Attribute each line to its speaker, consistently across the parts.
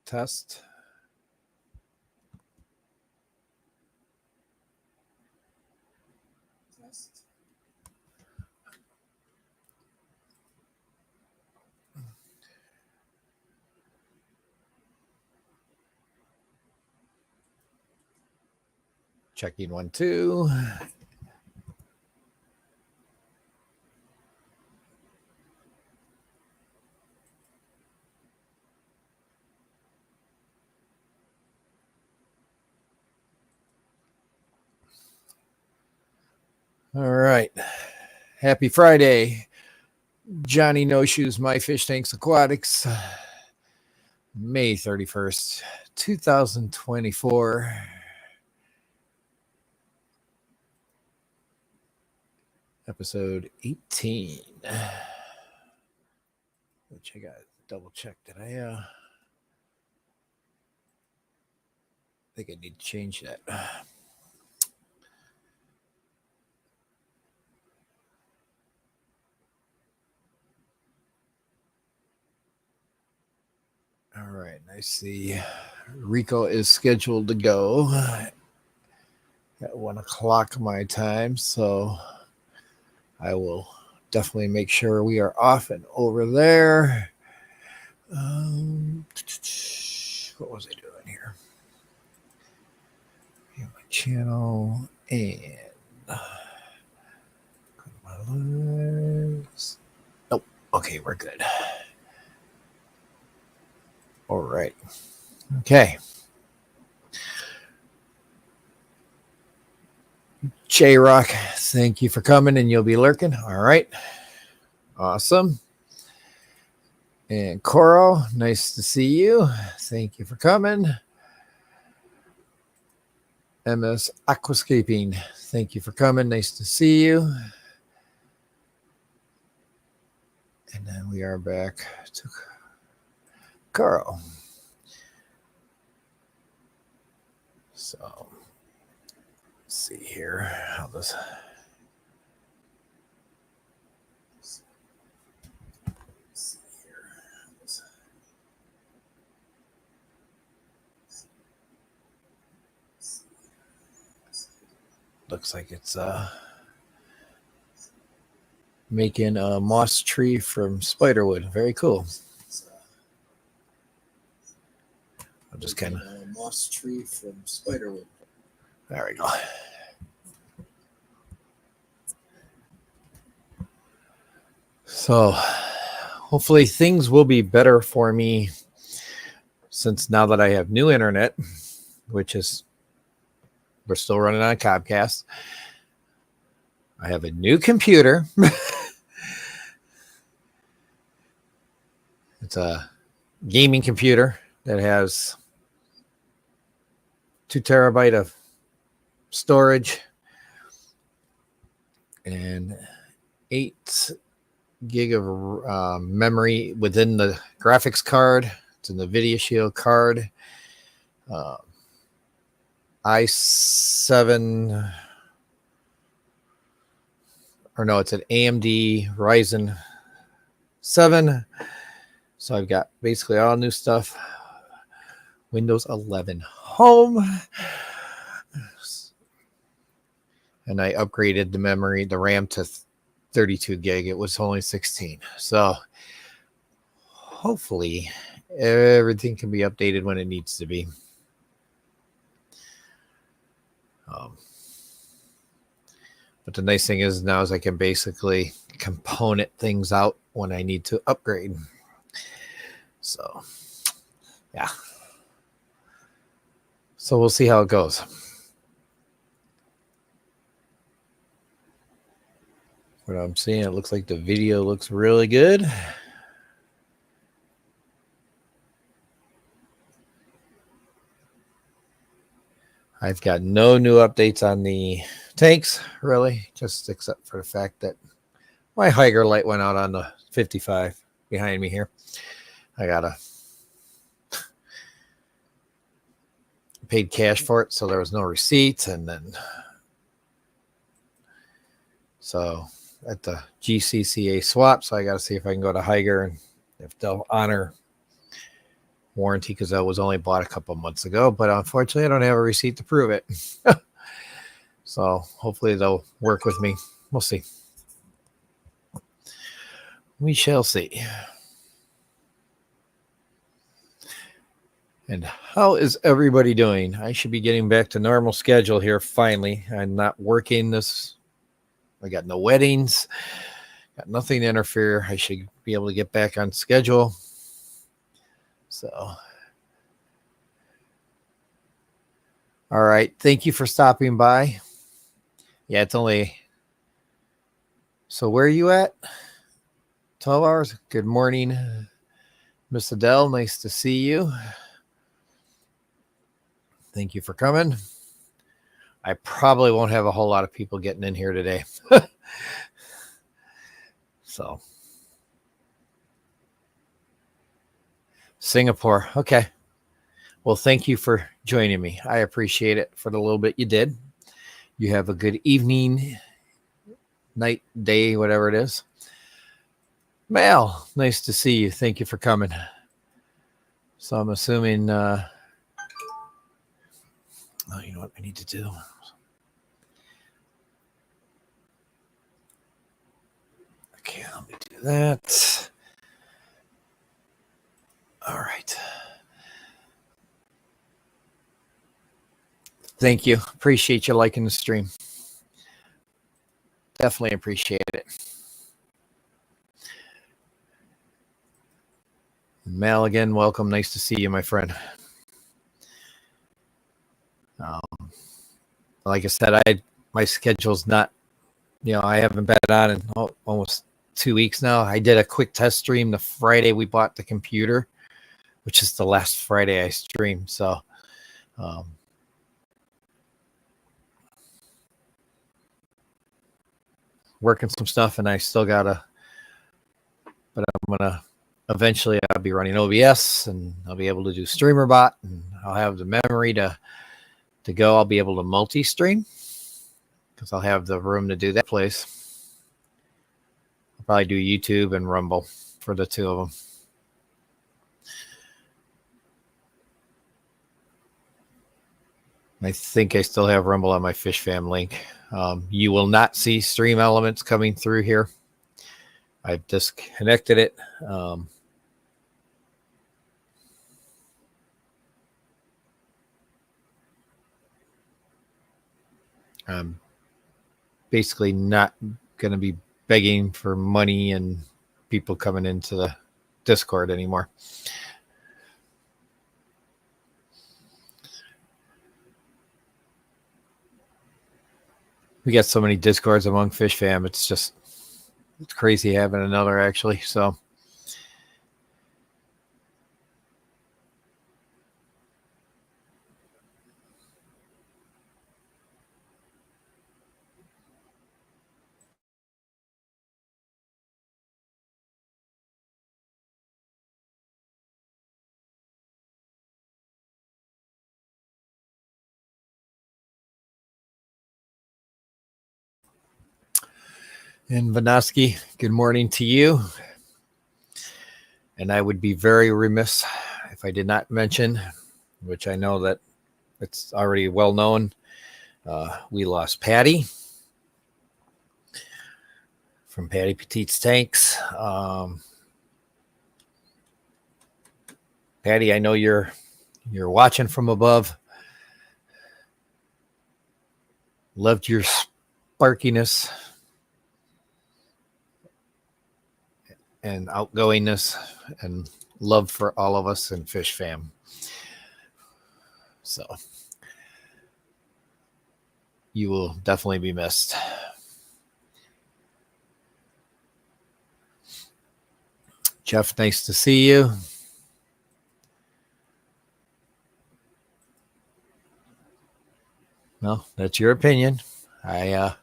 Speaker 1: Test. Checking 1, 2. All right. Happy Friday. Johnny No Shoes, My Fish Tanks Aquatics. May 31st, 2024. Episode 18. Which I got to double check. Did I think I need to change that. All right, I see Rico is scheduled to go at 1 o'clock my time, so I will definitely make sure we are off and over there. What was I doing here? My channel and my lives. Nope. Okay, we're good. All right. Okay. J-Rock, thank you for coming, and you'll be lurking. All right. Awesome. And Coral, nice to see you. Thank you for coming. MS Aquascaping, thank you for coming. Nice to see you. And then we are back to Carl. So let's see here how this. Looks like it's making a moss tree from spiderwood. Very cool. I'll just kind of moss tree from spiderwood. There we go. So hopefully things will be better for me since now that I have new internet, which is we're still running on Comcast. I have a new computer. It's a gaming computer that has 2 terabytes of storage and 8 gig of memory within the graphics card. It's an NVIDIA Shield card. i7, or no, it's an AMD Ryzen 7. So I've got basically all new stuff. Windows 11 Home. And I upgraded the memory, the RAM to 32 gig. It was only 16. So hopefully everything can be updated when it needs to be. But the nice thing is now is I can basically component things out when I need to upgrade. So, yeah. So we'll see how it goes. What I'm seeing, it looks like the video looks really good. I've got no new updates on the tanks, really, just except for the fact that my Higer light went out on the 55 behind me here. I got a paid cash for it, so there was no receipts, and then so at the GCCA swap, so I got to see if I can go to Higer and if they'll honor warranty because I was only bought a couple months ago, but unfortunately I don't have a receipt to prove it. So hopefully they'll work with me. We'll see. We shall see. And how is everybody doing? I should be getting back to normal schedule here finally. I'm not working this. I got no weddings. Got nothing to interfere. I should be able to get back on schedule. So, all right. Thank you for stopping by. Yeah, it's only. So where are you at? 12 hours. Good morning, Miss Adele. Nice to see you. Thank you for coming. I probably won't have a whole lot of people getting in here today. So, Singapore. Okay. Well, thank you for joining me. I appreciate it for the little bit you did. You have a good evening, night, day, whatever it is. Mal, nice to see you. Thank you for coming. So I'm assuming, oh, you know what I need to do? Okay, let me do that. All right. Thank you. Appreciate you liking the stream. Definitely appreciate it. Mal, again, welcome. Nice to see you, my friend. Like I said, my schedule's not, I haven't been on in almost 2 weeks now. I did a quick test stream the Friday we bought the computer, which is the last Friday I streamed. So, working some stuff, and I still gotta, but I'm gonna eventually I'll be running OBS, and I'll be able to do StreamerBot, and I'll have the memory to go. I'll be able to multi-stream because I'll have the room to do that place. I'll probably do YouTube and Rumble for the two of them. I think I still have Rumble on my FishFam link. You will not see stream elements coming through here. I've disconnected it. I'm basically not going to be begging for money and people coming into the Discord anymore. We got so many Discords among Fish Fam. It's crazy having another, actually. So, and Vanoski, good morning to you. And I would be very remiss if I did not mention, which I know that it's already well known, we lost Patty from Patty Petite's Tanks. Patty, I know you're watching from above. Loved your sparkiness and outgoingness and love for all of us in Fish Fam. So you will definitely be missed. Jeff, nice to see you. Well, that's your opinion. I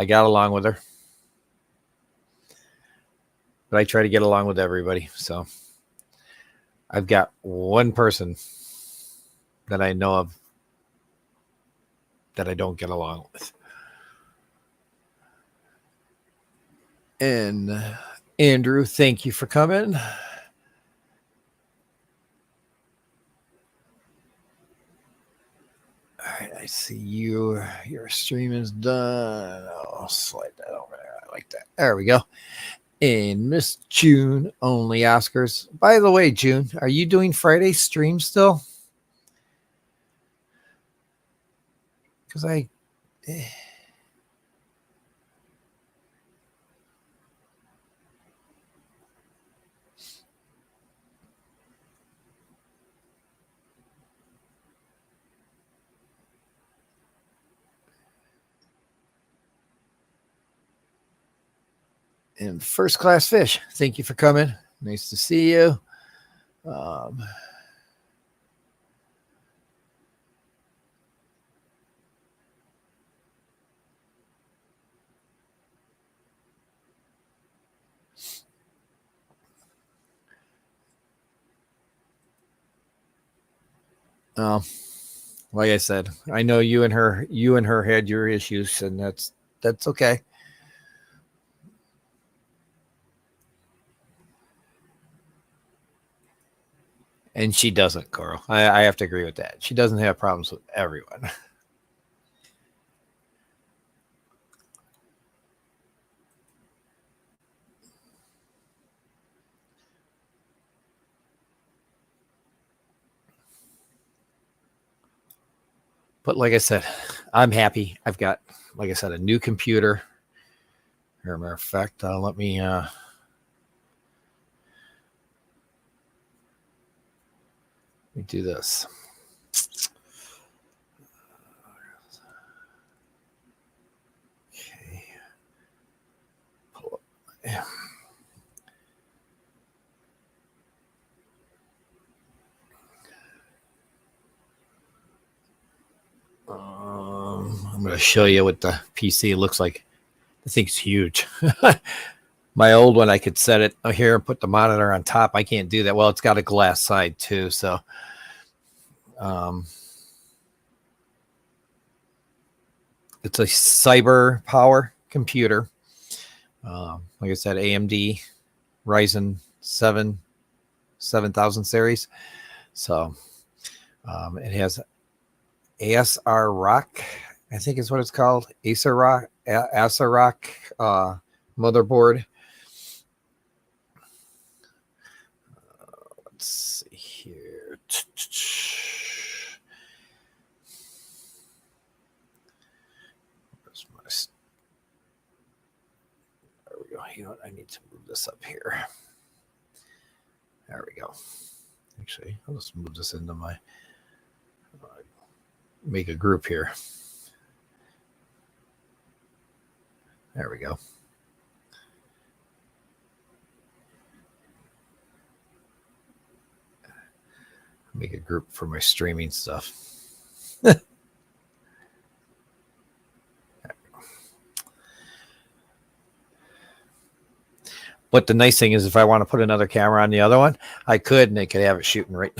Speaker 1: got along with her. But I try to get along with everybody. So I've got one person that I know of that I don't get along with. And Andrew, thank you for coming. I see you. Your stream is done. I'll slide that over there. I like that. There we go. And Miss June only Oscars. By the way, June, are you doing Friday stream still? Because and First Class Fish, thank you for coming. Nice to see you. Like I said, I know you and her had your issues, and that's okay. And she doesn't, Carl. I have to agree with that. She doesn't have problems with everyone. But like I said, I'm happy. I've got, like I said, a new computer. As a matter of fact, let me do this. Okay. Pull up. Yeah. I'm going to show you what the PC looks like. The thing's huge. My old one, I could set it here and put the monitor on top. I can't do that. Well, it's got a glass side too, so it's a cyber power computer. Like I said, AMD Ryzen 7 7000 series. So it has ASR Rock, I think is what it's called. Acer Rock, motherboard. Let's see here. Where's my? There we go. You know what? I need to move this up here. There we go. Actually, I'll just move this into my make a group here. There we go. Make a group for my streaming stuff. But the nice thing is, if I want to put another camera on the other one, I could, and it could have it shooting right.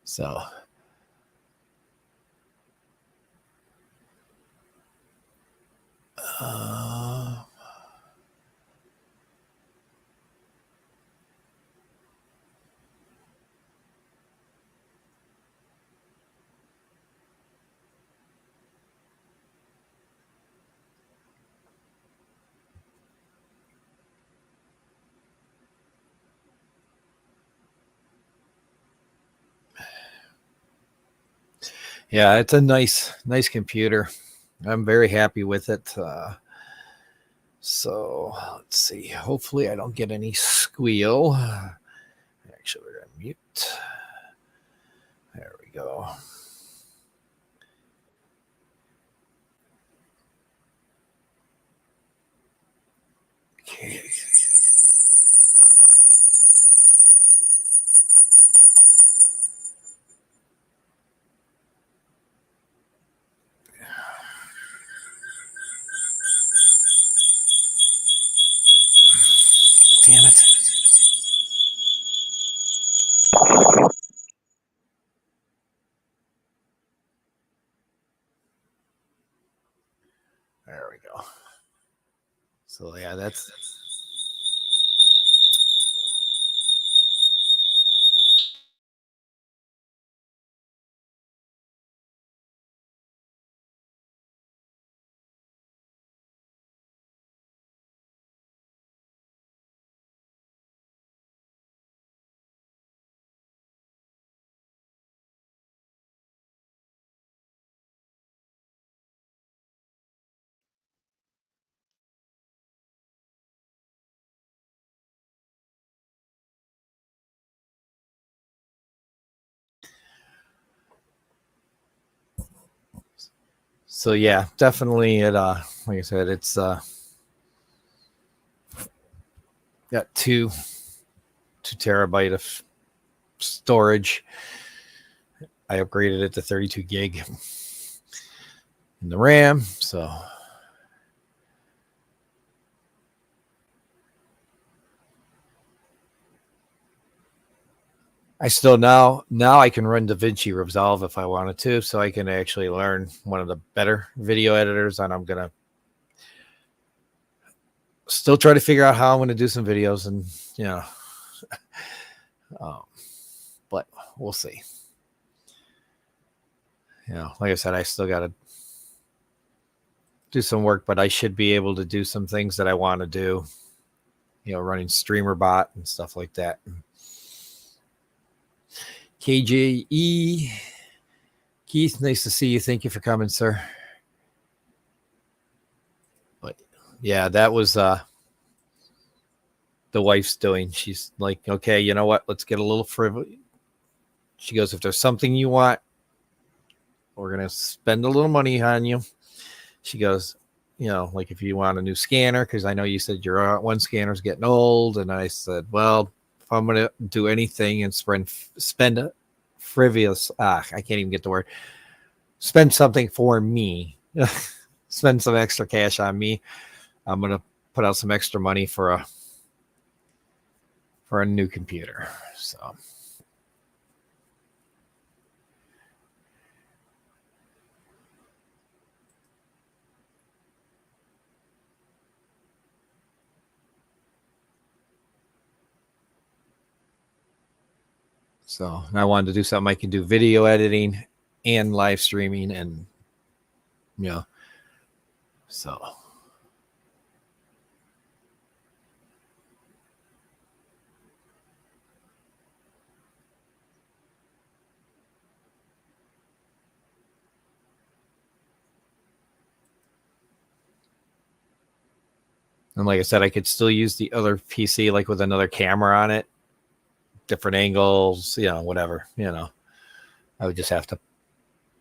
Speaker 1: So. Yeah, it's a nice computer. I'm very happy with it. So let's see. Hopefully, I don't get any squeal. Actually, we're gonna mute. There we go. Okay. Damn it. There we go. So yeah, that's So yeah, definitely it like I said, it's got 2 terabyte of storage. I upgraded it to 32 gig in the RAM, so I still now I can run DaVinci Resolve if I wanted to, so I can actually learn one of the better video editors, and I'm gonna still try to figure out how I'm going to do some videos, and but we'll see. Like I said, I still got to do some work, but I should be able to do some things that I want to do, running StreamerBot and stuff like that. KJE Keith, nice to see you. Thank you for coming, sir. But yeah, that was the wife's doing. She's like, okay, you know what? Let's get a little frivolous. She goes, if there's something you want, we're going to spend a little money on you. She goes, like if you want a new scanner, because I know you said your one scanner's getting old. And I said, well, if I'm going to do anything and spend a frivolous, I can't even get the word, spend something for me, spend some extra cash on me, I'm going to put out some extra money for a new computer. So I wanted to do something I can do video editing and live streaming, and so and like I said, I could still use the other PC like with another camera on it, different angles, whatever, I would just have to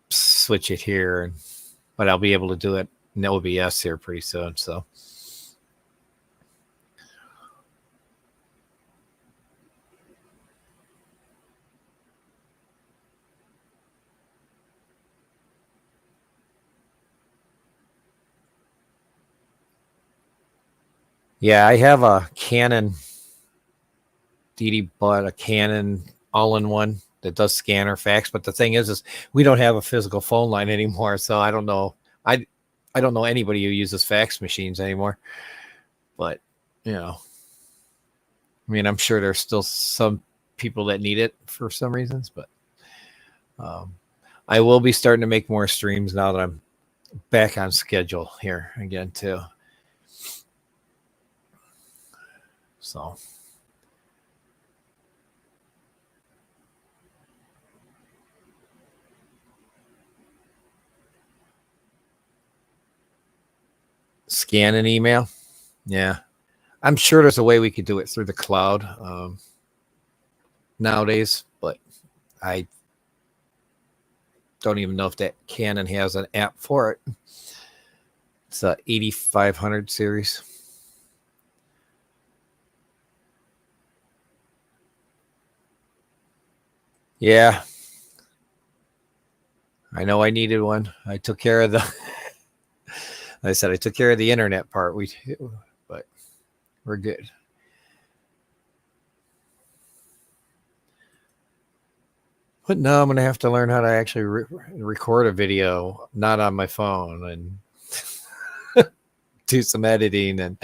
Speaker 1: switch it here, but I'll be able to do it in OBS here pretty soon. So yeah, I have a Canon DD, but a Canon all-in-one that does scan or fax. But the thing is we don't have a physical phone line anymore, so I don't know. I don't know anybody who uses fax machines anymore. But I mean, I'm sure there's still some people that need it for some reasons. But I will be starting to make more streams now that I'm back on schedule here again too. So. Scan an email. Yeah. I'm sure there's a way we could do it through the cloud nowadays, but I don't even know if that Canon has an app for it. It's a 8500 series. Yeah. I know I needed one. I took care of the I said I took care of the internet part. But we're good. But no, I'm going to have to learn how to actually record a video, not on my phone, and do some editing. And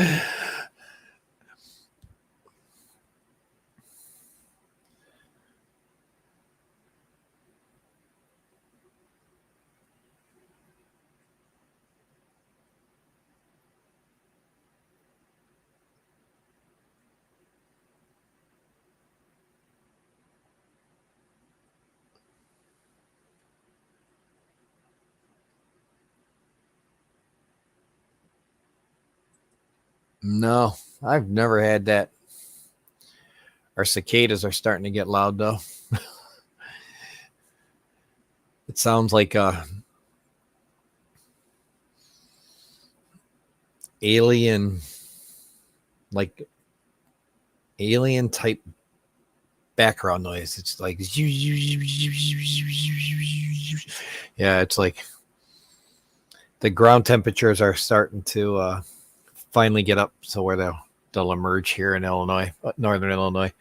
Speaker 1: no, I've never had that. Our cicadas are starting to get loud, though. It sounds like alien, like alien type background noise. It's like, yeah, it's like the ground temperatures are starting to finally get up so where they'll emerge here in Illinois, northern Illinois.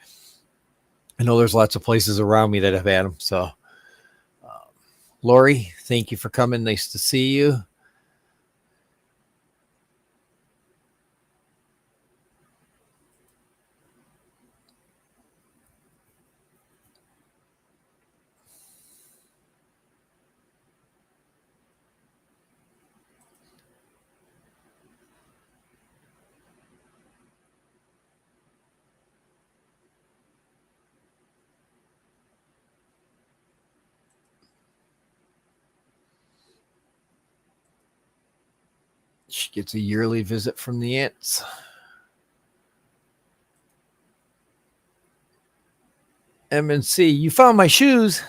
Speaker 1: I know there's lots of places around me that have had them. So, Lori, thank you for coming. Nice to see you. She gets a yearly visit from the ants. MNC, you found my shoes.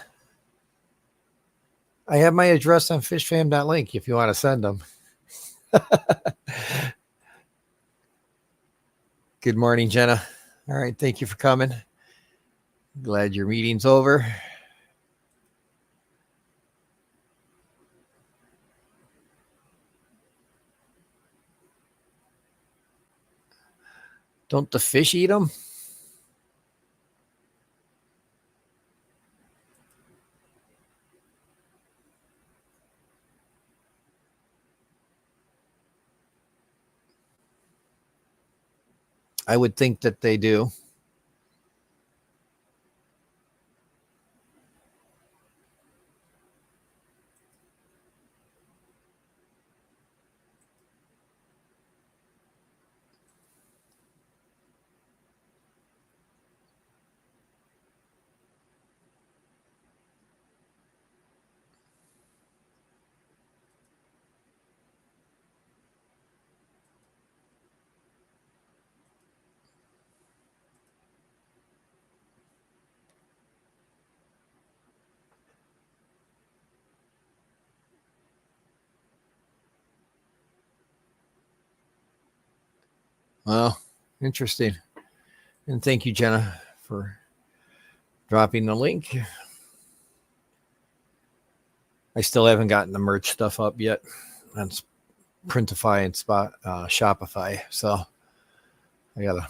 Speaker 1: I have my address on fishfam.link if you want to send them. Good morning, Jenna. All right, thank you for coming. Glad your meeting's over. Don't the fish eat them? I would think that they do. Well, interesting. And thank you, Jenna, for dropping the link. I still haven't gotten the merch stuff up yet on Printify and Shopify. So I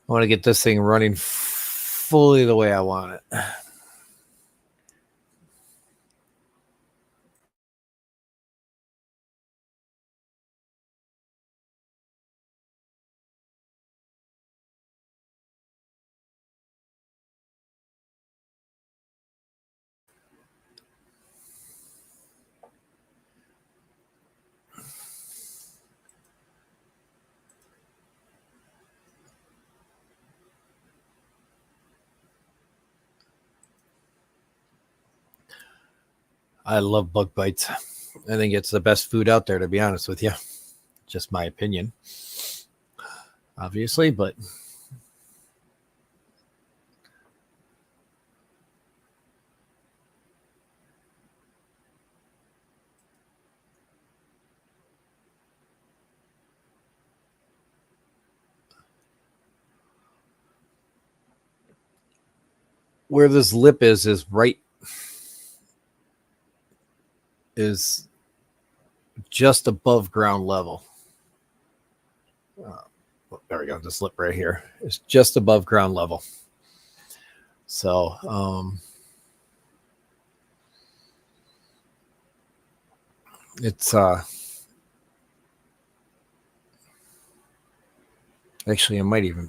Speaker 1: want to get this thing running fully the way I want it. I love bug bites. I think it's the best food out there, to be honest with you. Just my opinion, obviously, but where this lip is right, is just above ground level. There we go. This lip right here is just above ground level. So it's actually, I might even,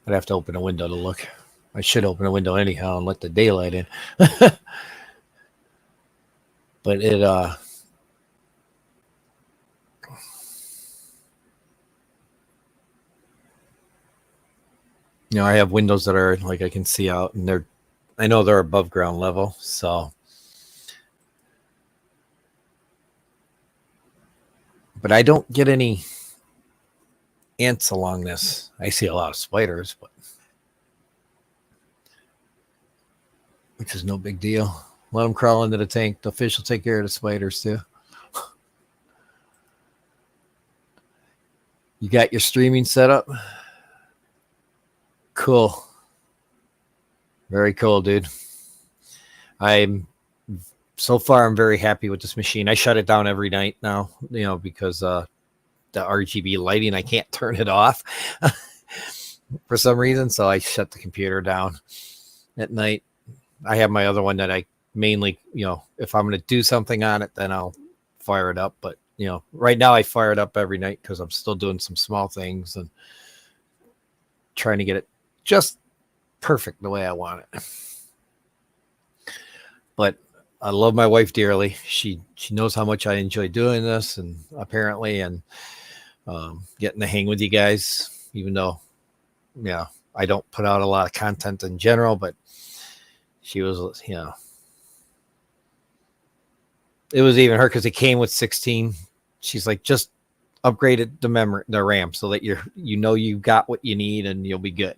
Speaker 1: I'd have to open a window to look. I should open a window anyhow and let the daylight in. But it I have windows that are like I can see out, and I know they're above ground level. So, but I don't get any ants along this. I see a lot of spiders, but which is no big deal. Let them crawl into the tank. The fish will take care of the spiders too. You got your streaming set up? Cool. Very cool, dude. I'm very happy with this machine. I shut it down every night now, because the RGB lighting, I can't turn it off for some reason. So I shut the computer down at night. I have my other one that I mainly, if I'm going to do something on it, then I'll fire it up. But, right now I fire it up every night because I'm still doing some small things and trying to get it just perfect the way I want it. But I love my wife dearly. She knows how much I enjoy doing this, and apparently, and getting to hang with you guys, even though, I don't put out a lot of content in general, but she was, it was even her because it came with 16. She's like, just upgraded the RAM so that you got what you need and you'll be good.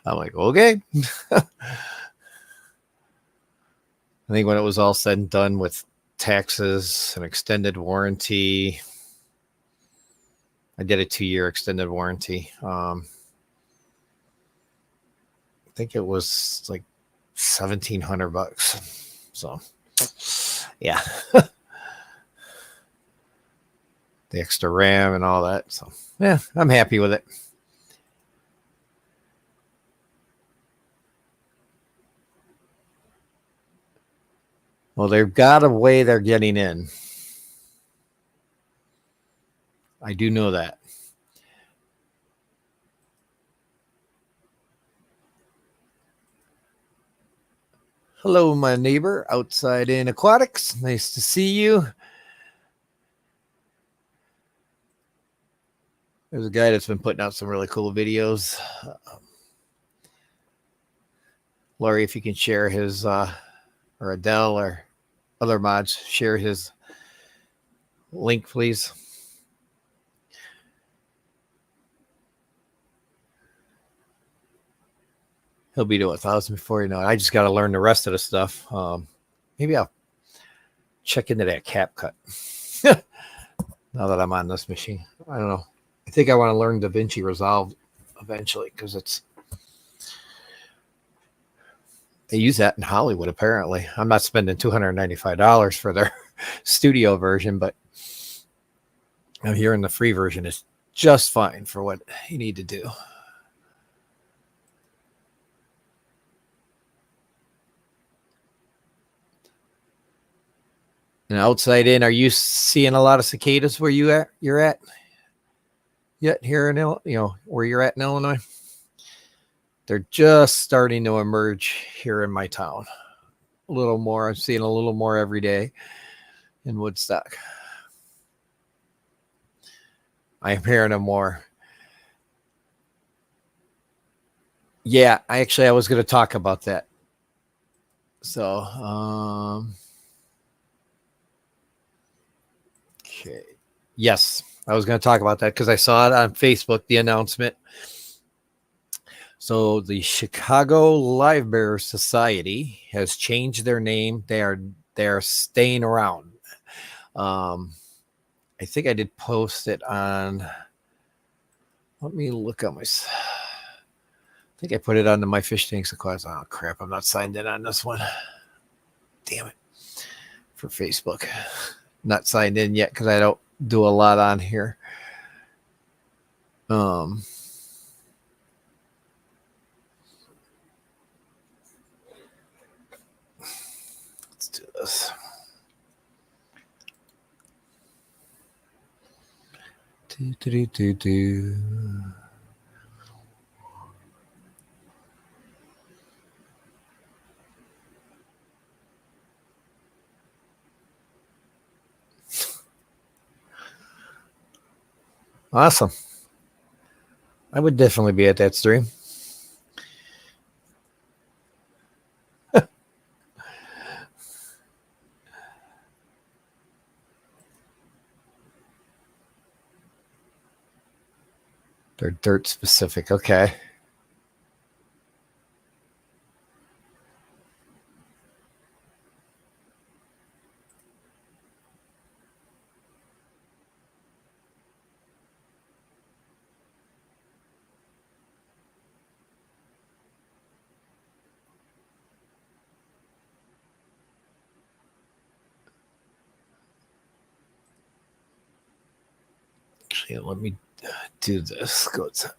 Speaker 1: I'm like, okay. I think when it was all said and done with taxes and extended warranty, I did a 2-year extended warranty. I think it was like $1,700. So, yeah. The extra RAM and all that. So, yeah, I'm happy with it. Well, they've got a way they're getting in. I do know that. Hello, my neighbor outside in aquatics. Nice to see you. There's a guy that's been putting out some really cool videos. Laurie, if you can share his, or Adele or other mods, share his link, please. He'll be to 1,000 before you know it. I just got to learn the rest of the stuff. Maybe I'll check into that cap cut now that I'm on this machine. I don't know. I think I want to learn DaVinci Resolve eventually because they use that in Hollywood, apparently. I'm not spending $295 for their studio version, but I'm hearing the free version is just fine for what you need to do. And outside in, are you seeing a lot of cicadas where you're at? Yet here in where you're at in Illinois? They're just starting to emerge here in my town. A little more. I'm seeing a little more every day in Woodstock. I'm hearing them more. Yeah, I was going to talk about that. So, okay. Yes, I was going to talk about that because I saw it on Facebook, the announcement. So the Chicago Live Bear Society has changed their name. They are staying around. I think I did post it on. Let me look at my. I think I put it on the MyFishTanksAquatics. Oh crap! I'm not signed in on this one. Damn it! For Facebook, not signed in yet because I don't do a lot on here. Let's do this. Awesome. I would definitely be at that stream. They're dirt specific. Okay. Yeah, let me do this. Go to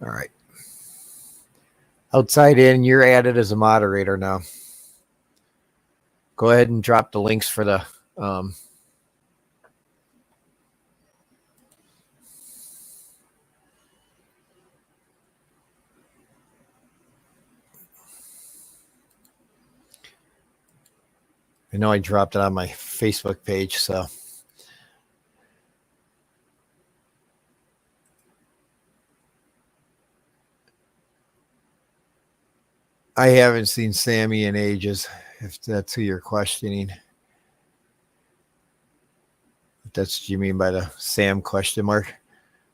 Speaker 1: all right. Outside in, you're added as a moderator now. Go ahead and drop the links for the I know I dropped it on my Facebook page, so I haven't seen Sammy in ages, if that's who you're questioning. If that's what you mean by the Sam question mark.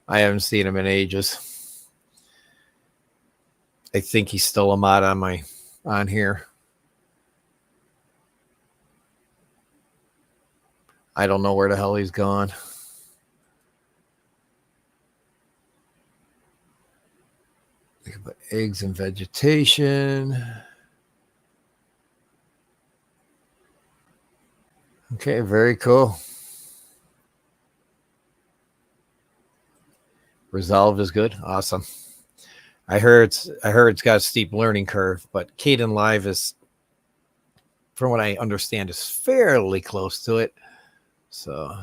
Speaker 1: I haven't seen him in ages. I think he's still a mod on here. I don't know where the hell he's gone. Think about eggs and vegetation. Okay, very cool. Resolve is good. Awesome. I heard it's got a steep learning curve, but Caden Live is, from what I understand, is fairly close to it. So all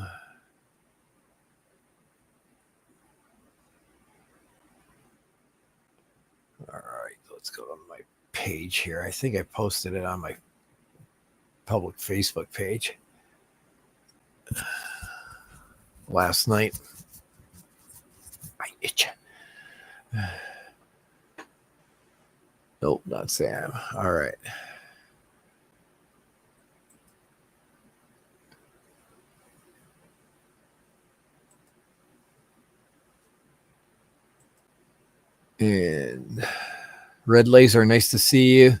Speaker 1: right, let's go to my page here. I think I posted it on my public Facebook page last night. I itch. Nope, not Sam. All right. And Red Laser, nice to see you.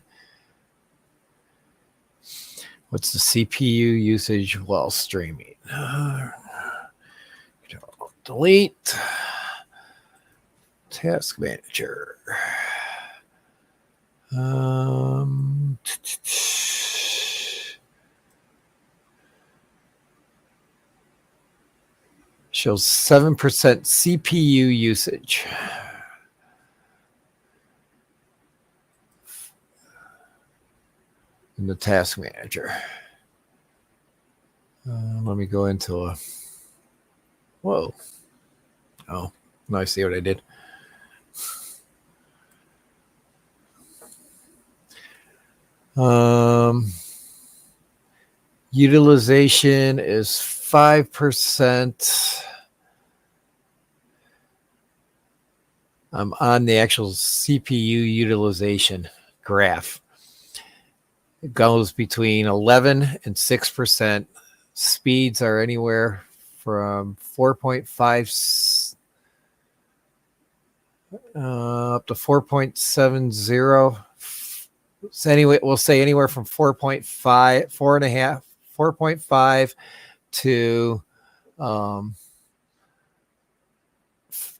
Speaker 1: What's the CPU usage while streaming? Delete. Task manager. Shows 7% CPU usage. In the task manager. Let me go into a. Whoa. Oh, now I see what I did. Utilization is 5%. I'm on the actual CPU utilization graph. It goes between 11 and 6%. Speeds are anywhere from 4.5 up to 4.70. So anyway, we'll say anywhere from 4.5, 4.5, 4.5 to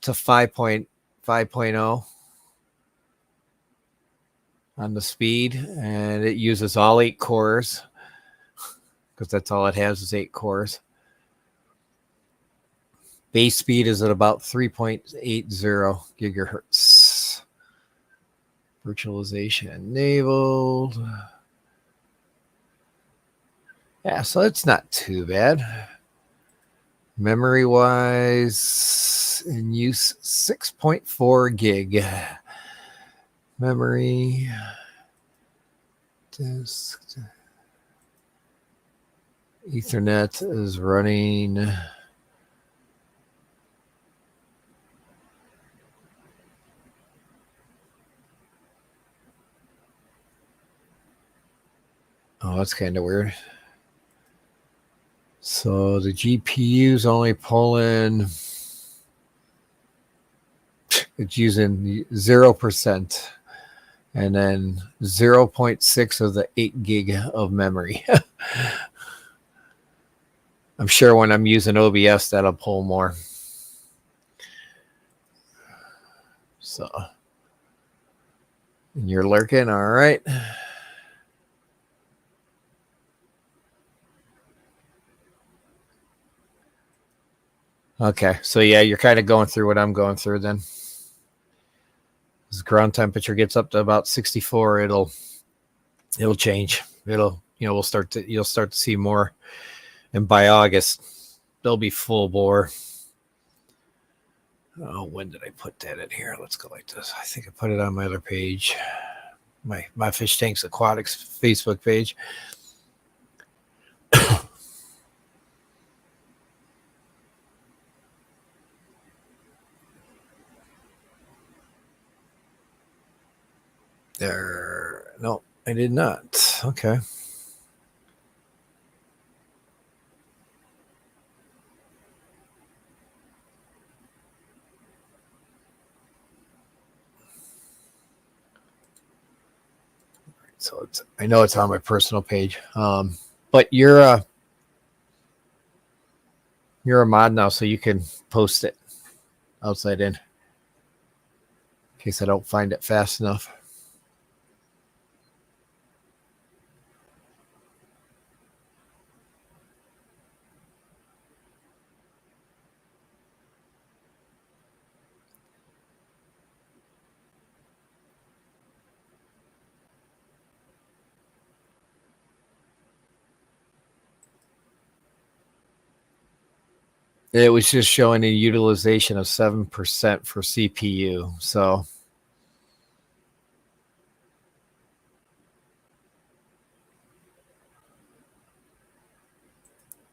Speaker 1: 5.0 on the speed, and it uses all 8 cores because that's all it has is 8 cores. Base speed is at about 3.80 gigahertz. Virtualization enabled. Yeah, so it's not too bad. Memory wise, in use 6.4 gig. Memory. Disk. Ethernet is running. Oh, that's kind of weird. So the GPU's only pulling, it's using 0%, and then 0.6 of the 8 gig of memory. I'm sure when I'm using OBS, that'll pull more. So And you're lurking. All right. Okay. So yeah, you're kind of going through what I'm going through then. As ground temperature gets up to about 64, it'll change. You'll start to see more. And by August, they'll be full bore. Oh, when did I put that in here? Let's go like this. I think I put it on my other page. My Fish Tanks Aquatics Facebook page. There. No, I did not. Okay. So I know it's on my personal page. But you're a mod now, so you can post it outside in case I don't find it fast enough. It was just showing a utilization of 7% for CPU. So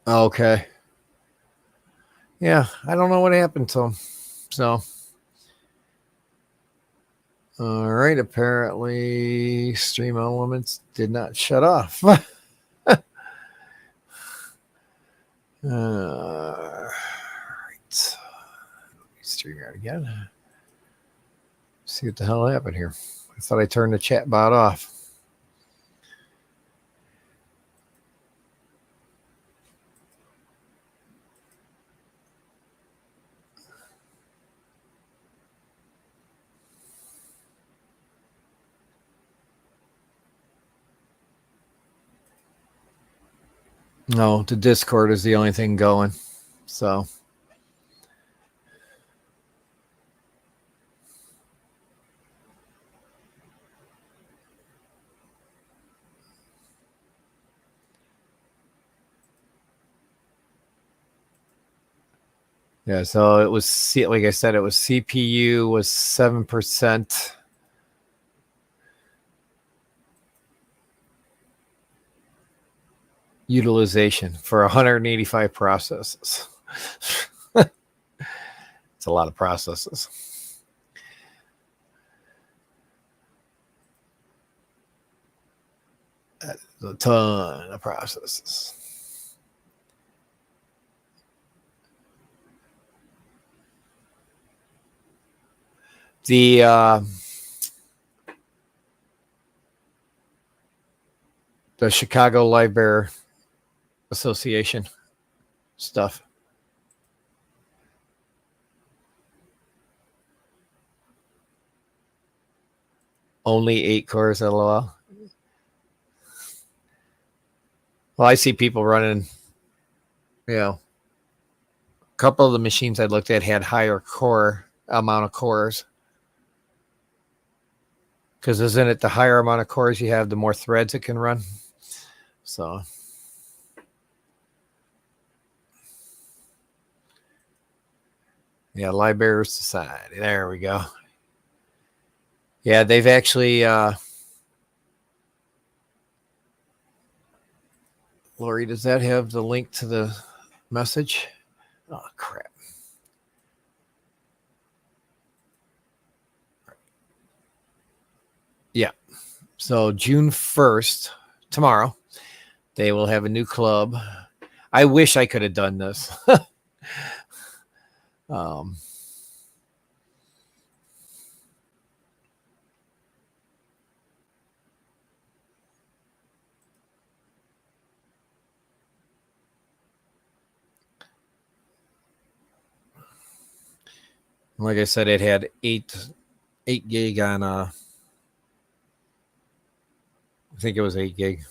Speaker 1: okay. Yeah, I don't know what happened to him. So all right, apparently stream elements did not shut off. Right. Stream out again. See what the hell happened here. I thought I turned the chat bot off. No, the Discord is the only thing going. So yeah, so it was, like I said, it was CPU was 7% utilization for 185 processes. It's a lot of processes. That is a ton of processes. The Chicago Library Association stuff. Only 8 cores, LOL. Well, I see people running, a couple of the machines I looked at had higher core amount of cores. Because isn't it the higher amount of cores you have, the more threads it can run? So yeah, Library Society. There we go. Yeah, they've actually Lori, does that have the link to the message? Oh crap. Yeah. So June 1st, tomorrow, they will have a new club. I wish I could have done this. Like I said, it had 8 gig on I think it was 8 gig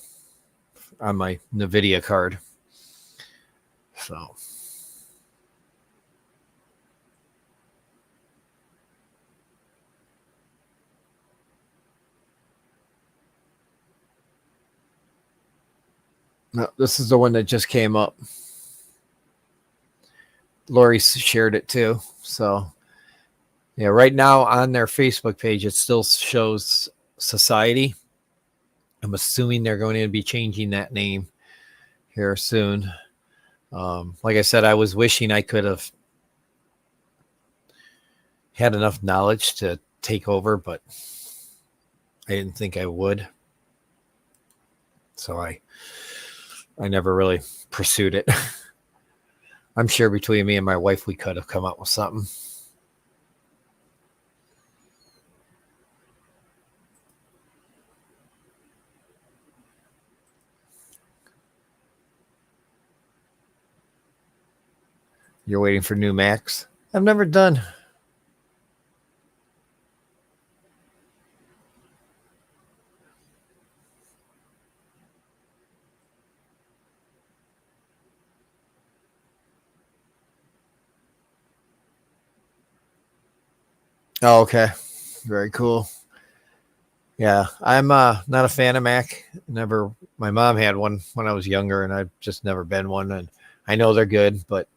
Speaker 1: on my NVIDIA card. So no, this is the one that just came up. Lori shared it too. So yeah, right now on their Facebook page, it still shows Society. I'm assuming they're going to be changing that name here soon. Like I said, I was wishing I could have had enough knowledge to take over, but I didn't think I would. So I never really pursued it. I'm sure between me and my wife, we could have come up with something. You're waiting for new Macs? I've never done. Oh, okay. Very cool. Yeah, I'm not a fan of Mac. Never. My mom had one when I was younger, and I've just never been one. And I know they're good, but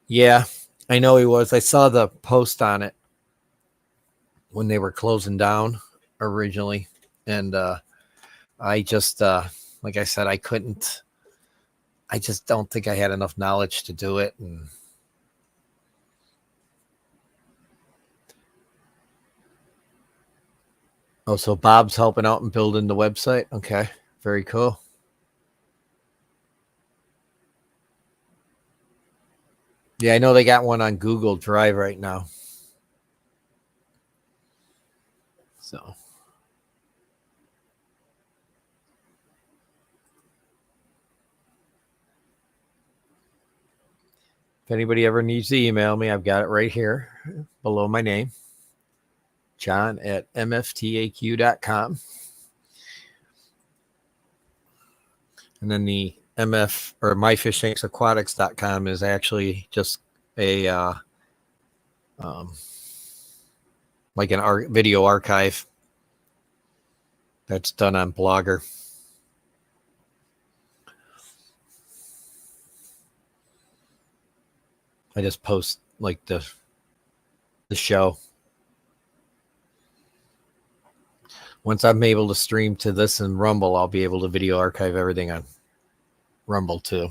Speaker 1: yeah, I know he was. I saw the post on it when they were closing down originally, and I just, like I said, I couldn't. I just don't think I had enough knowledge to do it, and oh, so Bob's helping out and building the website. Okay, very cool. Yeah, I know they got one on Google Drive right now. So if anybody ever needs to email me, I've got it right here below my name, john@mftaq.com. And then the MF or MyFishTanksAquatics.com is actually just a um, like an video archive that's done on Blogger. I just post like the show. Once I'm able to stream to this and Rumble, I'll be able to video archive everything on Rumble too.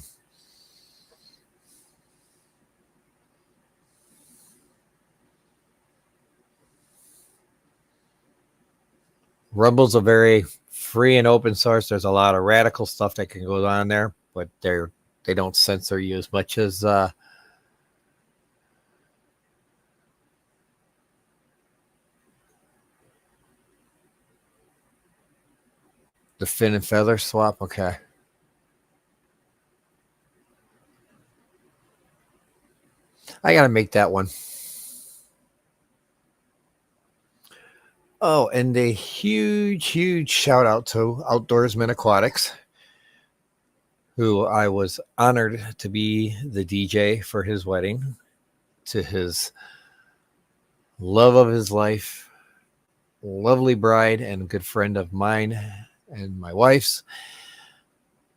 Speaker 1: Rumble's a very free and open source. There's a lot of radical stuff that can go on there, but they don't censor you as much as the fin and feather swap. Okay. I got to make that one. Oh, and a huge shout out to Outdoorsman Aquatics, who I was honored to be the DJ for his wedding to his love of his life, lovely bride, and good friend of mine and my wife's.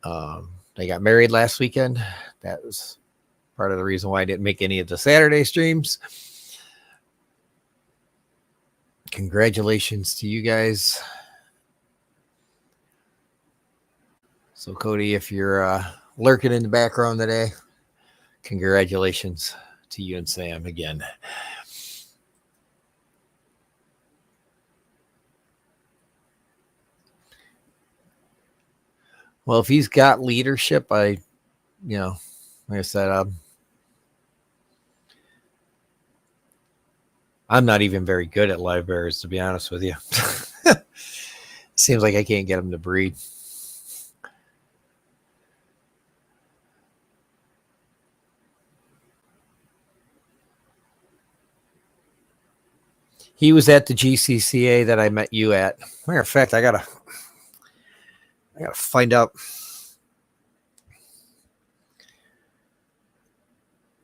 Speaker 1: They got married last weekend. That was part of the reason why I didn't make any of the Saturday streams. Congratulations to you guys. So, Cody, if you're lurking in the background today, congratulations to you and Sam again. Well, if he's got leadership, like I said, I'm not even very good at live bears, to be honest with you. Seems like I can't get them to breed. He was at the GCCA that I met you at. Matter of fact, I gotta find out.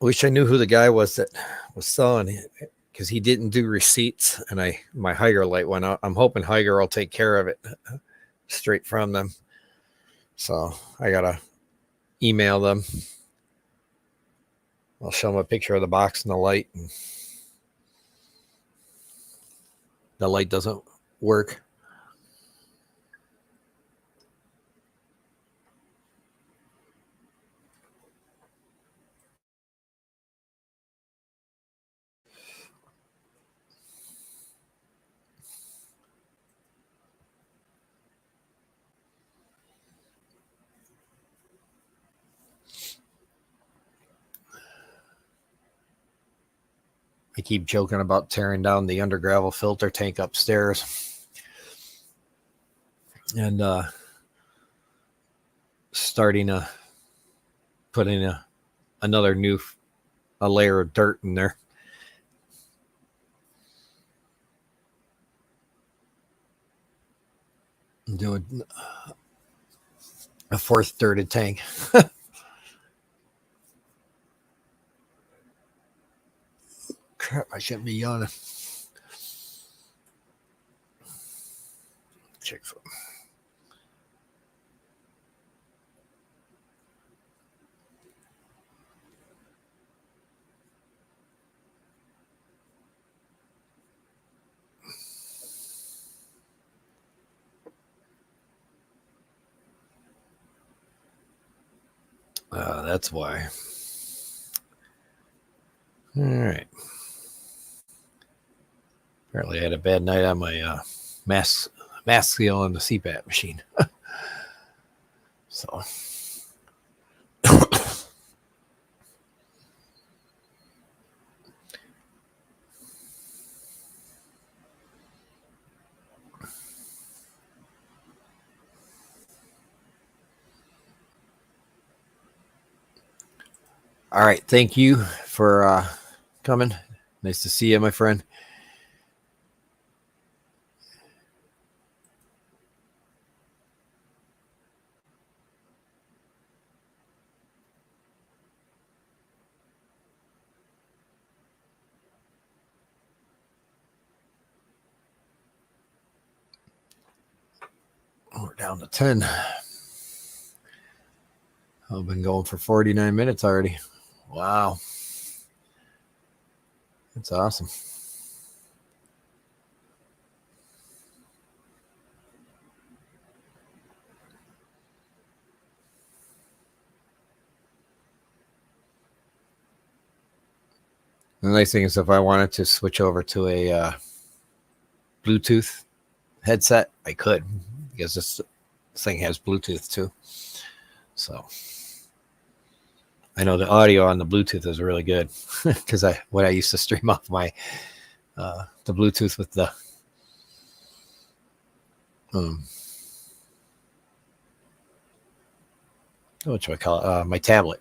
Speaker 1: I wish I knew who the guy was that was selling it, because he didn't do receipts, and my Higer light went out. I'm hoping Higer will take care of it straight from them. So I gotta email them. I'll show them a picture of the box and the light. And the light doesn't work. I keep joking about tearing down the under gravel filter tank upstairs and starting putting another new layer of dirt in there. I'm doing a fourth dirted tank. Crap, I shouldn't be yawning. Check for. That's why. All right. Apparently, I had a bad night on my mask seal on the CPAP machine. So. All right. Thank you for coming. Nice to see you, my friend. We're down to 10. I've been going for 49 minutes already. Wow. That's awesome. The nice thing is, if I wanted to switch over to a Bluetooth headset, I could, because this thing has Bluetooth too. So I know the audio on the Bluetooth is really good, because when I used to stream off my the Bluetooth with the what should I call it? My tablet.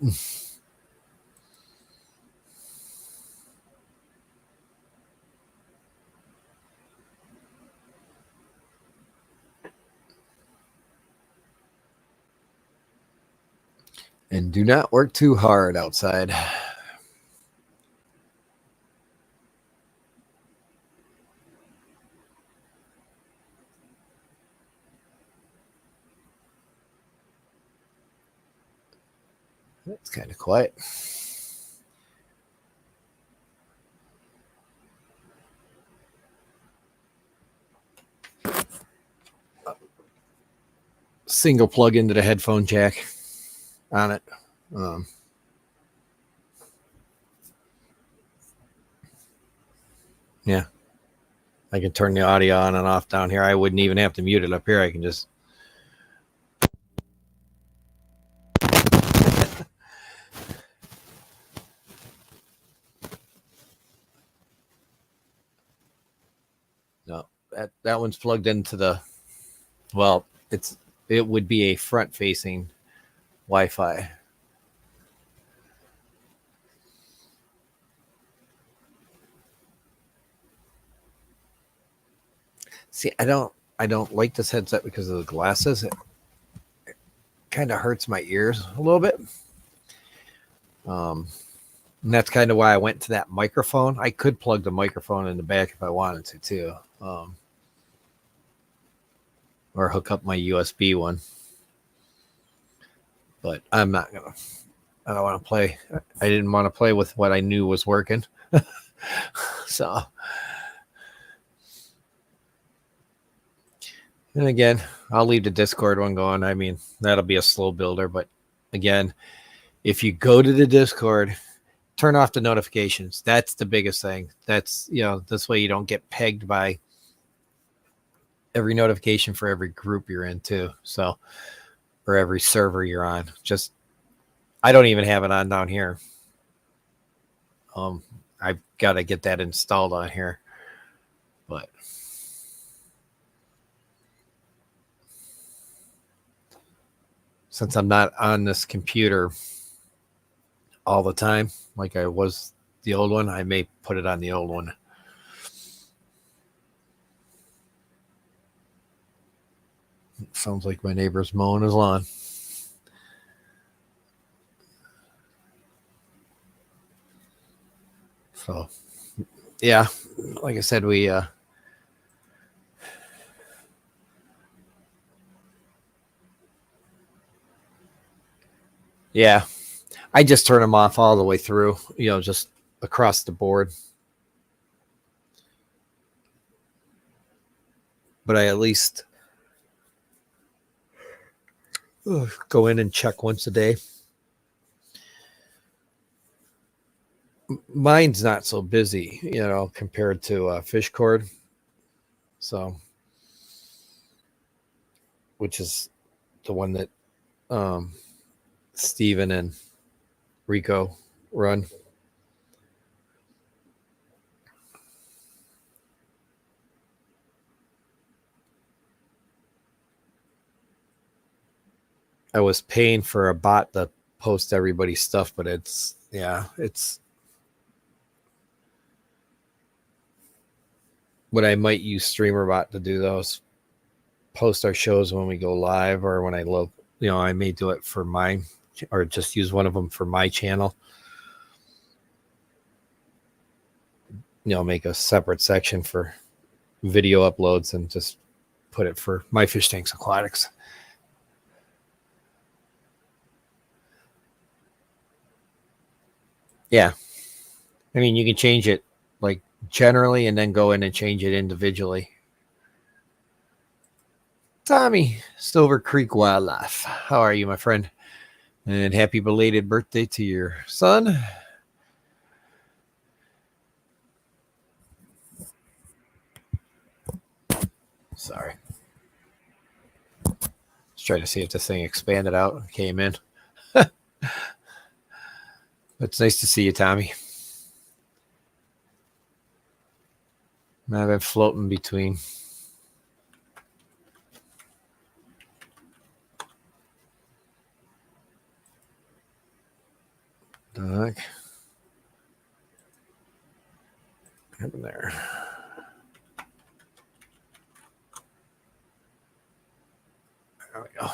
Speaker 1: And do not work too hard outside. It's kind of quiet. Single plug into the headphone jack on it. Yeah. I can turn the audio on and off down here. I wouldn't even have to mute it up here. I can just. No, that one's plugged into the. Well, it would be a front facing Wi-Fi. See, I don't like this headset because of the glasses. It kind of hurts my ears a little bit. And that's kind of why I went to that microphone. I could plug the microphone in the back if I wanted to too. Or hook up my USB one. But I'm not gonna. I don't want to play. I didn't want to play with what I knew was working. So, and again, I'll leave the Discord one going. I mean, that'll be a slow builder. But again, if you go to the Discord, turn off the notifications. That's the biggest thing. That's, this way you don't get pegged by every notification for every group you're in too. So, or every server you're on. Just, I don't even have it on down here. I've got to get that installed on here. But since I'm not on this computer all the time, like I was the old one, I may put it on the old one. It sounds like my neighbor's mowing his lawn. So, yeah, like I said, we yeah, I just turn them off all the way through, just across the board. But I at least go in and check once a day. Mine's not so busy, compared to Fishcord. So, which is the one that Steven and Rico run. I was paying for a bot to post everybody's stuff, but it's what I might use StreamerBot to do those, post our shows when we go live, or when I load, I may do it for mine, or just use one of them for my channel. Make a separate section for video uploads and just put it for MyFishTanksAQuatics. Yeah. I mean, you can change it like generally and then go in and change it individually. Tommy, Silver Creek Wildlife. How are you, my friend? And happy belated birthday to your son. Sorry. Let's try to see if this thing expanded out and came in. It's nice to see you, Tommy. I've been floating between Doc. What happened there? There we go.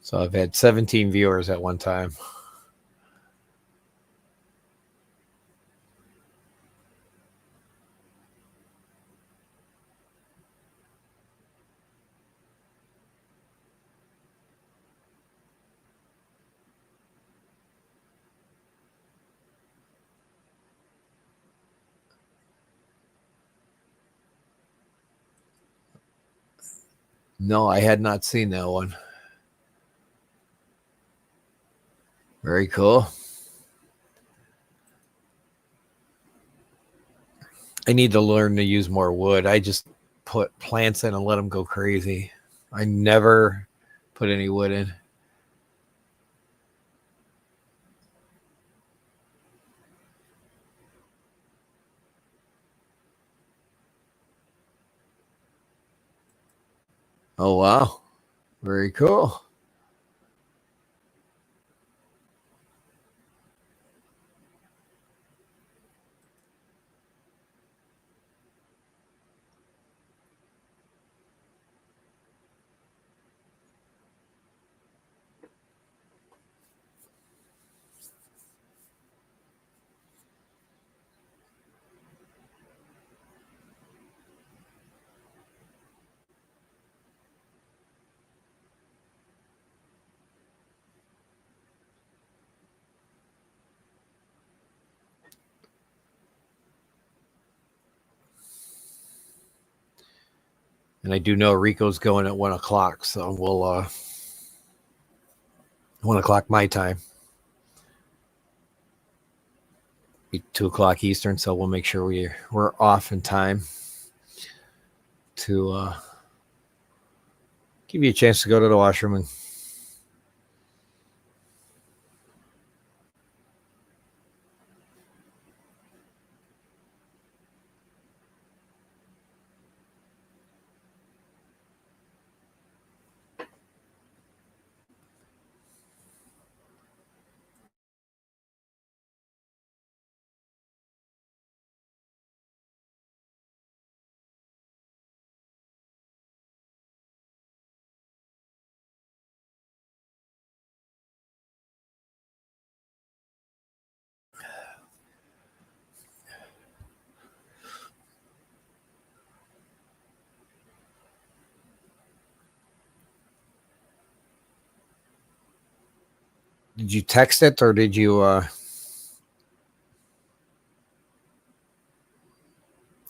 Speaker 1: So I've had 17 viewers at one time. No, I had not seen that one. Very cool. I need to learn to use more wood. I just put plants in and let them go crazy. I never put any wood in. Oh, wow. Very cool. And I do know Rico's going at 1 o'clock, so we'll 1 o'clock my time. Be 2 o'clock Eastern, so we'll make sure we're off in time to give you a chance to go to the washroom. And did you text it or did you?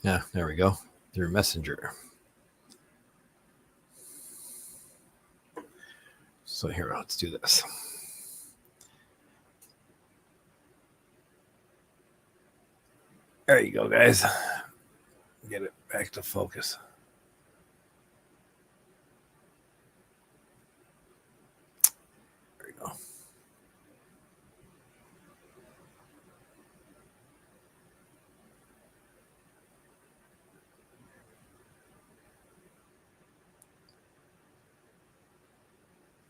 Speaker 1: Yeah, there we go. Through Messenger. So here, let's do this. There you go, guys. Get it back to focus. There you go.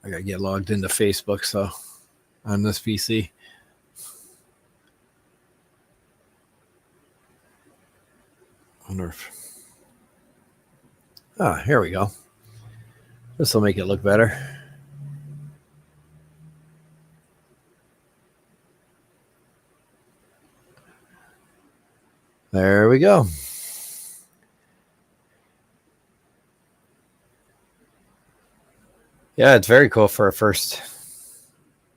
Speaker 1: I gotta get logged into Facebook, so on this PC. I wonder if. Ah, here we go. This will make it look better. There we go. Yeah, it's very cool for a first.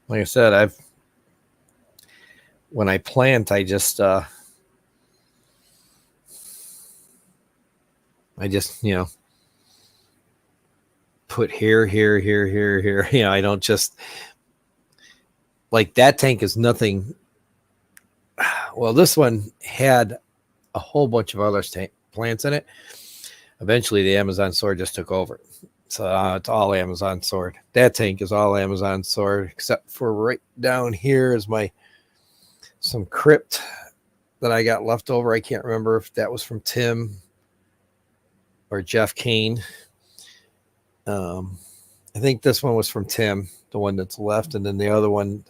Speaker 1: Like I said, when I plant, I just put here. I don't just like that tank is nothing. Well, this one had a whole bunch of other plants in it. Eventually, the Amazon sword just took over. So it's all Amazon sword. That tank is all Amazon sword, except for right down here is some crypt that I got left over. I can't remember if that was from Tim or Jeff Kane. I think this one was from Tim, the one that's left, and then the other one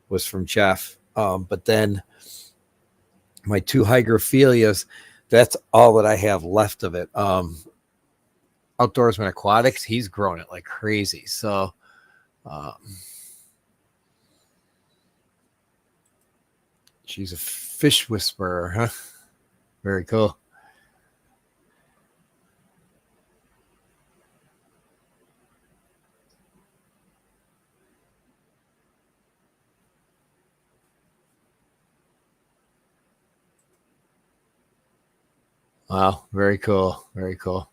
Speaker 1: was from Jeff. But then my 2 hygrophilias, that's all that I have left of it. Outdoorsman Aquatics, he's grown it like crazy. So she's a fish whisperer, huh? Very cool. Wow, very cool. Very cool.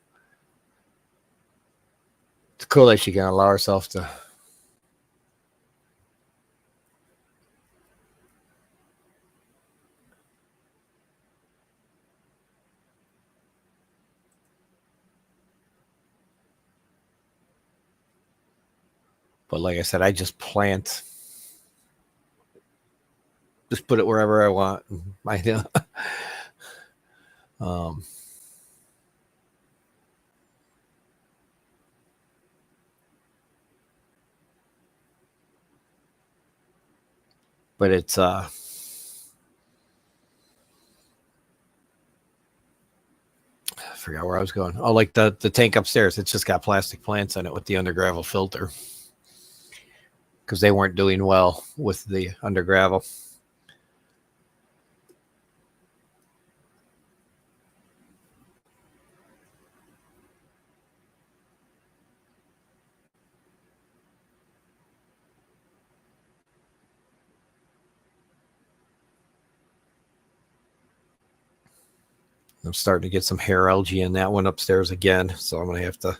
Speaker 1: It's cool that she can allow herself to. But like I said, I just plant. Just put it wherever I want. I know. but it's I forgot where I was going. Oh, like the tank upstairs. It's just got plastic plants in it with the under gravel filter because they weren't doing well with the under gravel. I'm starting to get some hair algae in that one upstairs again, so I'm going to have to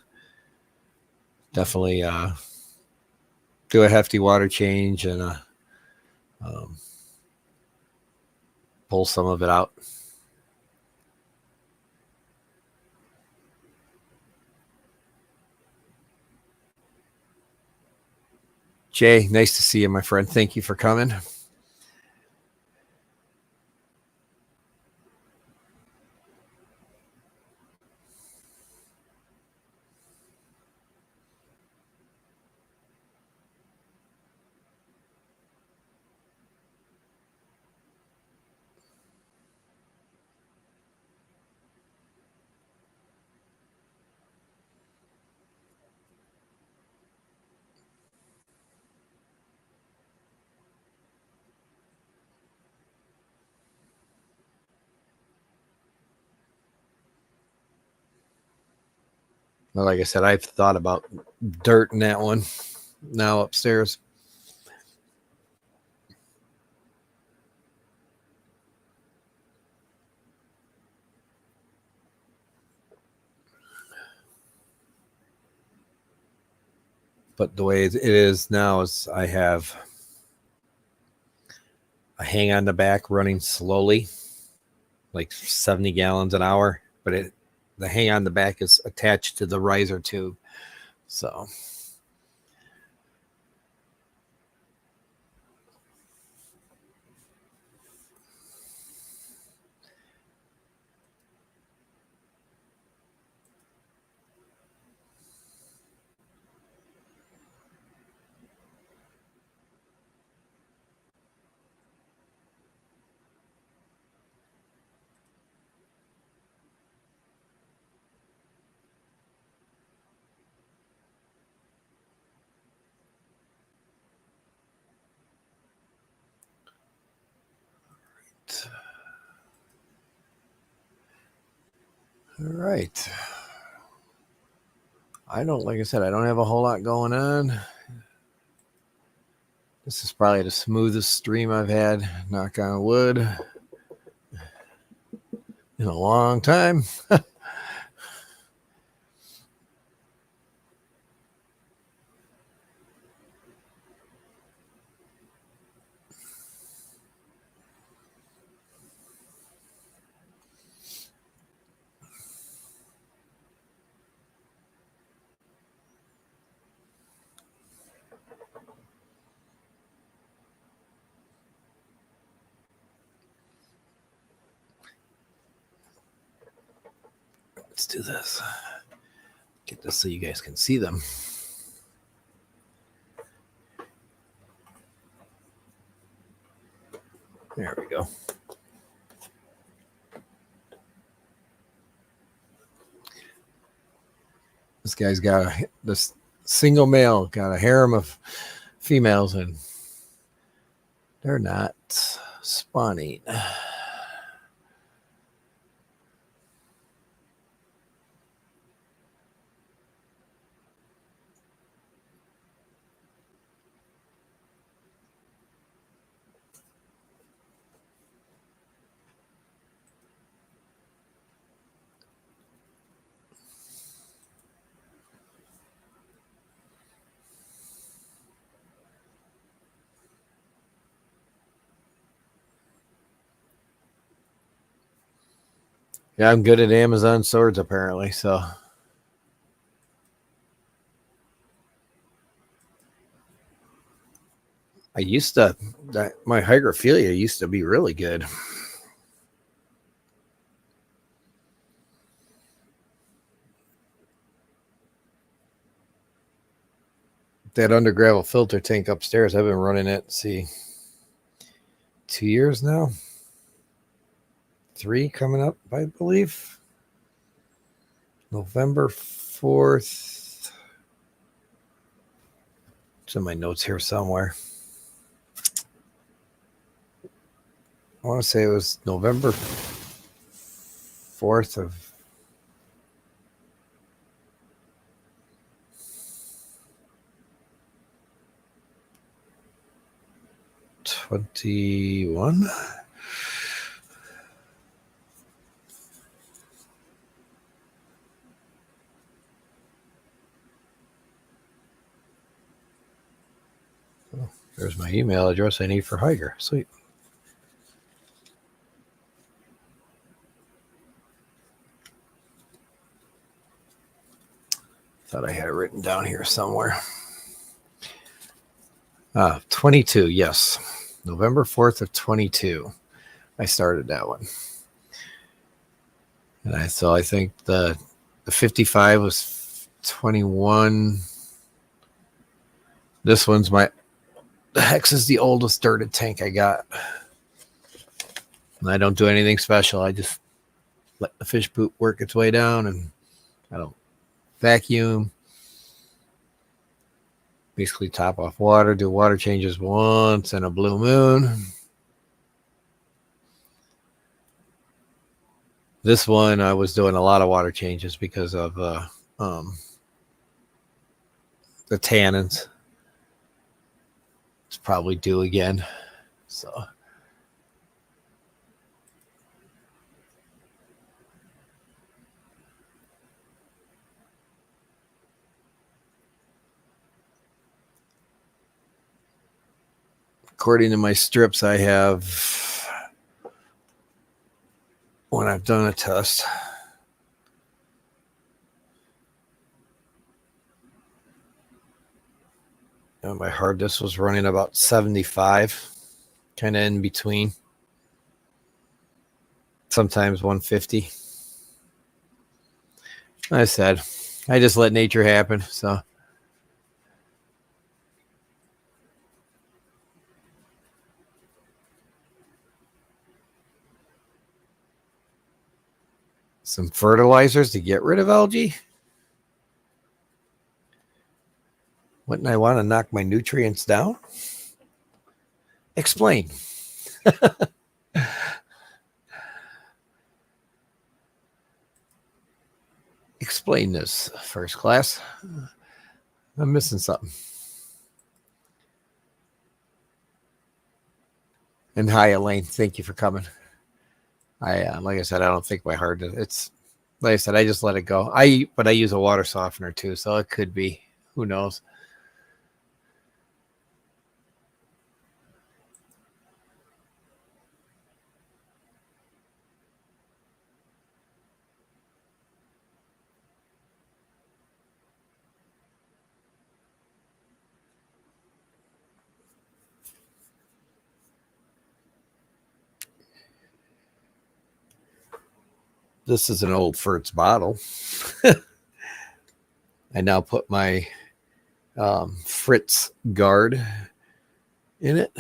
Speaker 1: definitely do a hefty water change and pull some of it out. Jay, nice to see you, my friend. Thank you for coming. Well, like I said, I've thought about dirt in that one now upstairs. But the way it is now is I have a hang on the back running slowly, like 70 gallons an hour, but the hang on the back is attached to the riser tube. So all right. Like I said, I don't have a whole lot going on. This is probably the smoothest stream I've had, knock on wood, in a long time. Let's do this. Get this so you guys can see them. There we go. This guy's got this single male, got a harem of females, and they're not spawning. Yeah, I'm good at Amazon swords apparently, so I used to my hygrophilia used to be really good. That under gravel filter tank upstairs, I've been running it. See, 2 years now. 3 coming up, I believe. November 4th. It's in my notes here somewhere. I want to say it was November 4th of 21. Oh, there's my email address I need for Higer. Sweet. Thought I had it written down here somewhere. 22, yes. November 4th of 22. I started that one. And I think the 55 was 21. This one's the Hex is the oldest dirted tank I got. And I don't do anything special. I just let the fish poop work its way down, and I don't vacuum. Basically top off water, do water changes once in a blue moon. This one I was doing a lot of water changes because of the tannins. It's probably due again. So according to my strips, I have, when I've done a test, my hard disk was running about 75, kind of in between. Sometimes 150. I said, I just let nature happen. So some fertilizers to get rid of algae. Wouldn't I want to knock my nutrients down? Explain. Explain this, first class. I'm missing something. And hi, Elaine. Thank you for coming. Like I said, I don't think my heart. It's like I said, I just let it go. But I use a water softener too, so it could be. Who knows? This is an old Fritz bottle. I now put my Fritz guard in it.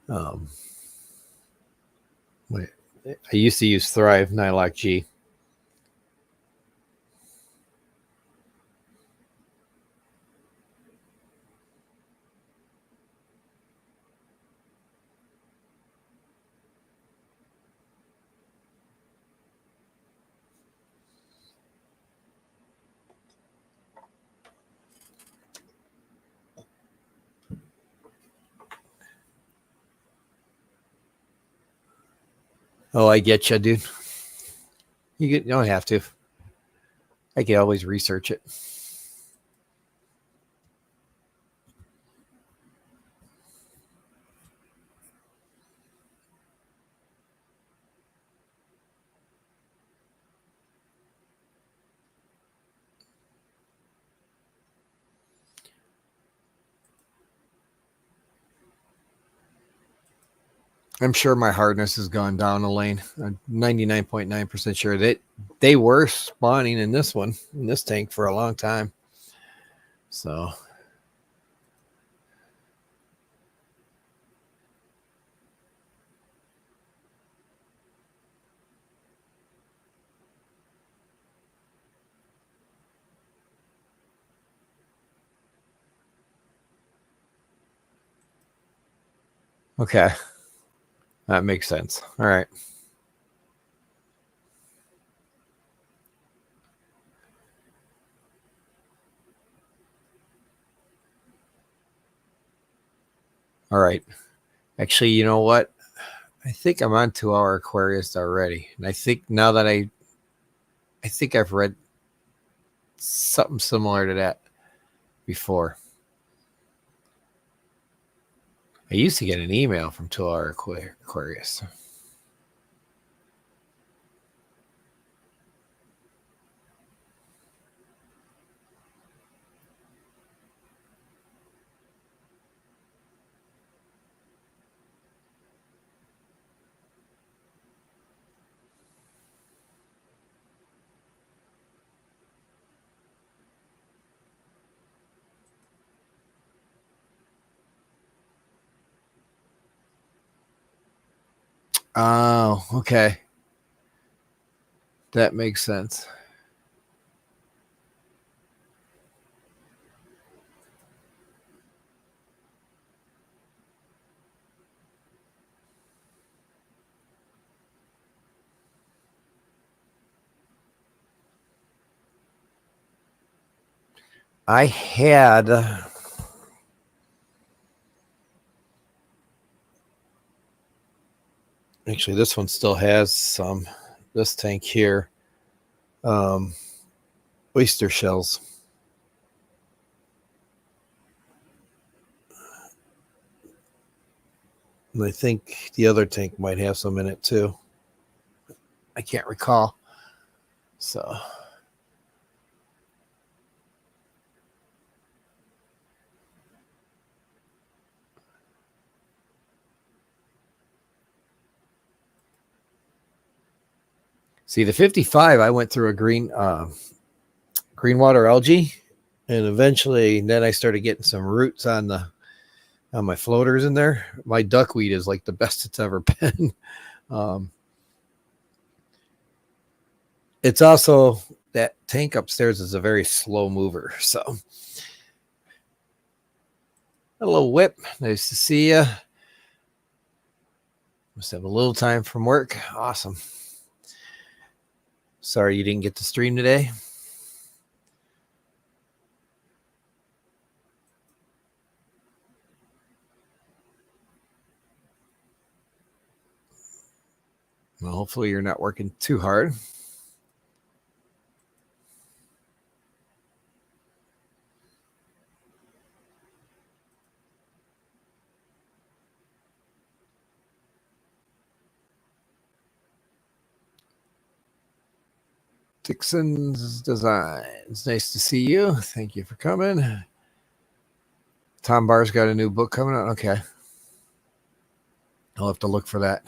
Speaker 1: I used to use Thrive Nylock G. Oh, I get you, dude. You don't have to. I can always research it. I'm sure my hardness has gone down, Elaine. I'm 99.9% sure that they were spawning in this tank for a long time. So okay, that makes sense. All right. All right. Actually, you know what? I think I'm on 2 Hour Aquarius already. And I think now that I think I've read something similar to that before. I used to get an email from 2 Hour Aquarius. Oh, okay. That makes sense. I had actually this one still has some. This tank here, oyster shells. And I think the other tank might have some in it too. I can't recall. So see the 55, I went through a green water algae, and eventually then I started getting some roots on my floaters in there. My duckweed is like the best it's ever been. It's also that tank upstairs is a very slow mover. So hello, Whip. Nice to see you. Must have a little time from work. Awesome. Sorry you didn't get to stream today. Well, hopefully you're not working too hard. Dixon's Designs. Nice to see you. Thank you for coming. Tom Barr's got a new book coming out. Okay. I'll have to look for that.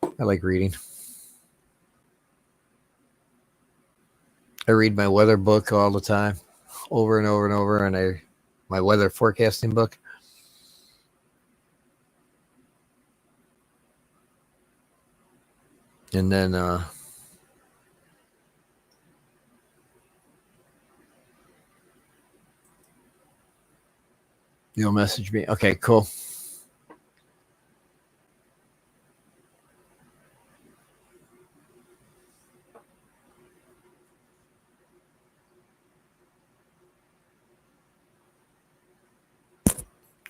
Speaker 1: I like reading. I read my weather book all the time, over and over and over, and my weather forecasting book. And then you'll message me. Okay, cool.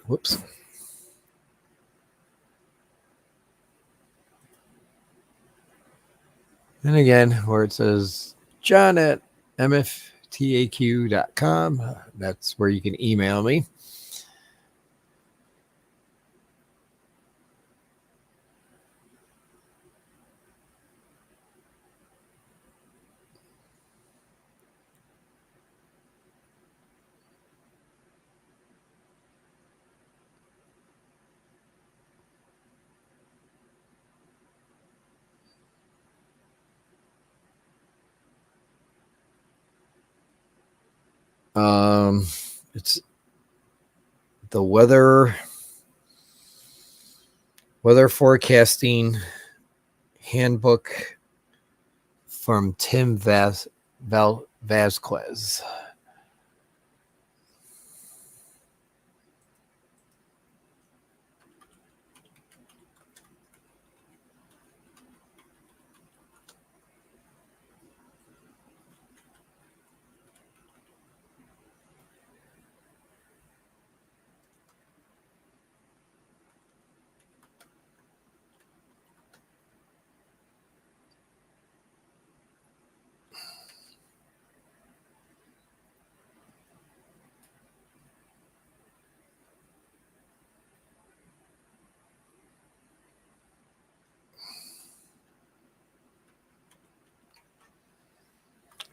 Speaker 1: Whoops. And again, where it says John at MyFishTanksAQuatics.com, that's where you can email me. It's the weather forecasting handbook from Tim Vasquez.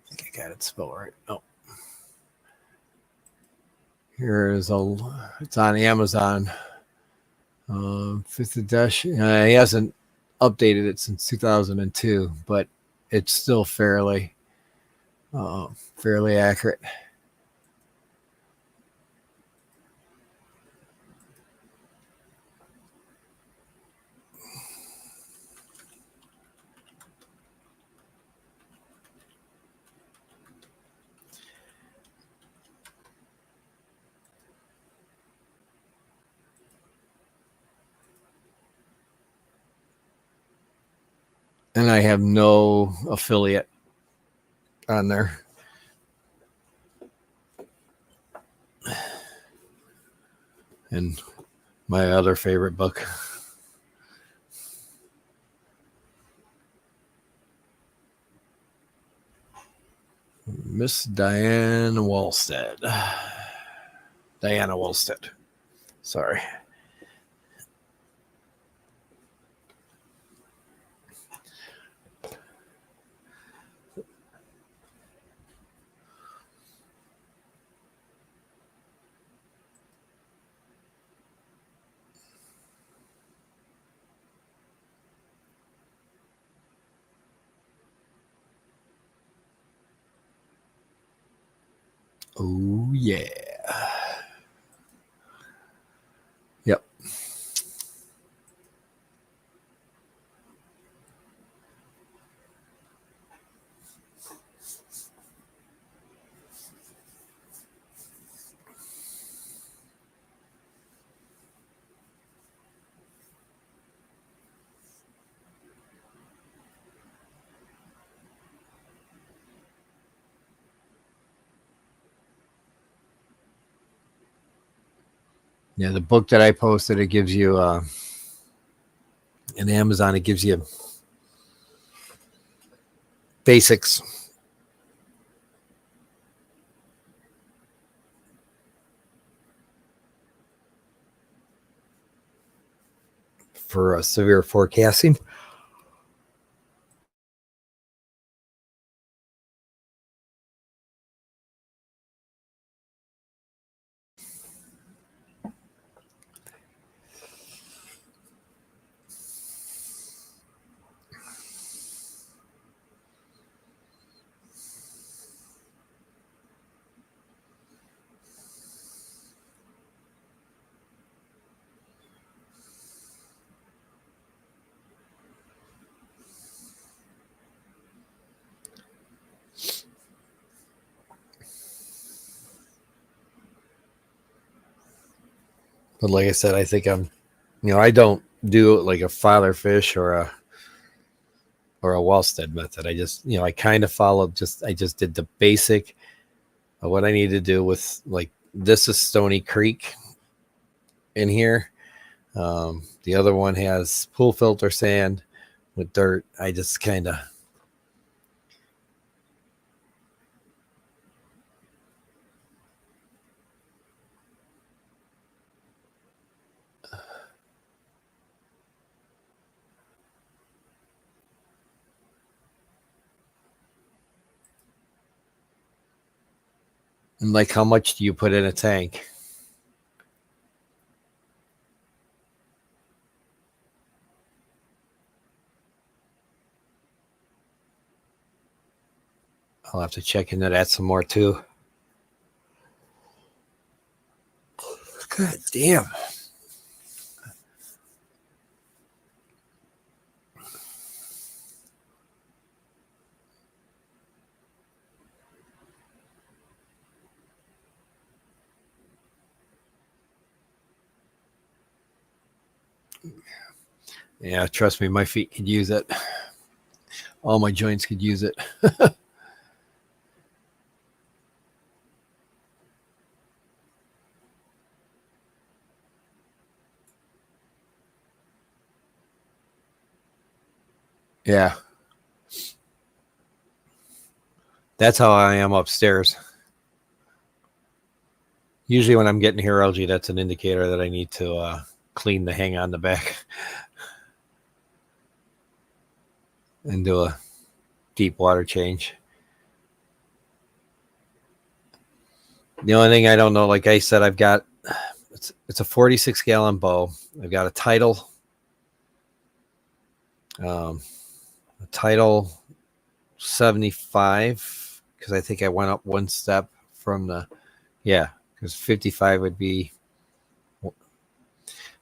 Speaker 1: I think I got it spelled right. Oh. It's on Amazon. Fifth edition. He hasn't updated it since 2002, but it's still fairly accurate. And I have no affiliate on there. And my other favorite book. Miss Diana Walstead. Sorry. Oh, yeah. Yep. Yeah, the book that I posted, it gives you in Amazon, it gives you basics for severe forecasting. But like I said, I think I don't do it like a father fish or a Wallstead method. I just, I kind of followed I just did the basic of what I need to do with, like, this is Stony Creek in here. The other one has pool filter sand with dirt. I just kind of, and like, how much do you put in a tank? I'll have to check into that some more too. God damn. Yeah, trust me, my feet could use it. All my joints could use it. Yeah. That's how I am upstairs. Usually when I'm getting hair algae, that's an indicator that I need to clean the hang on the back and do a deep water change. The only thing I don't know, like I said, I've got it's a 46 gallon bow. I've got a title, a title 75 because I think I went up one step from the because 55 would be,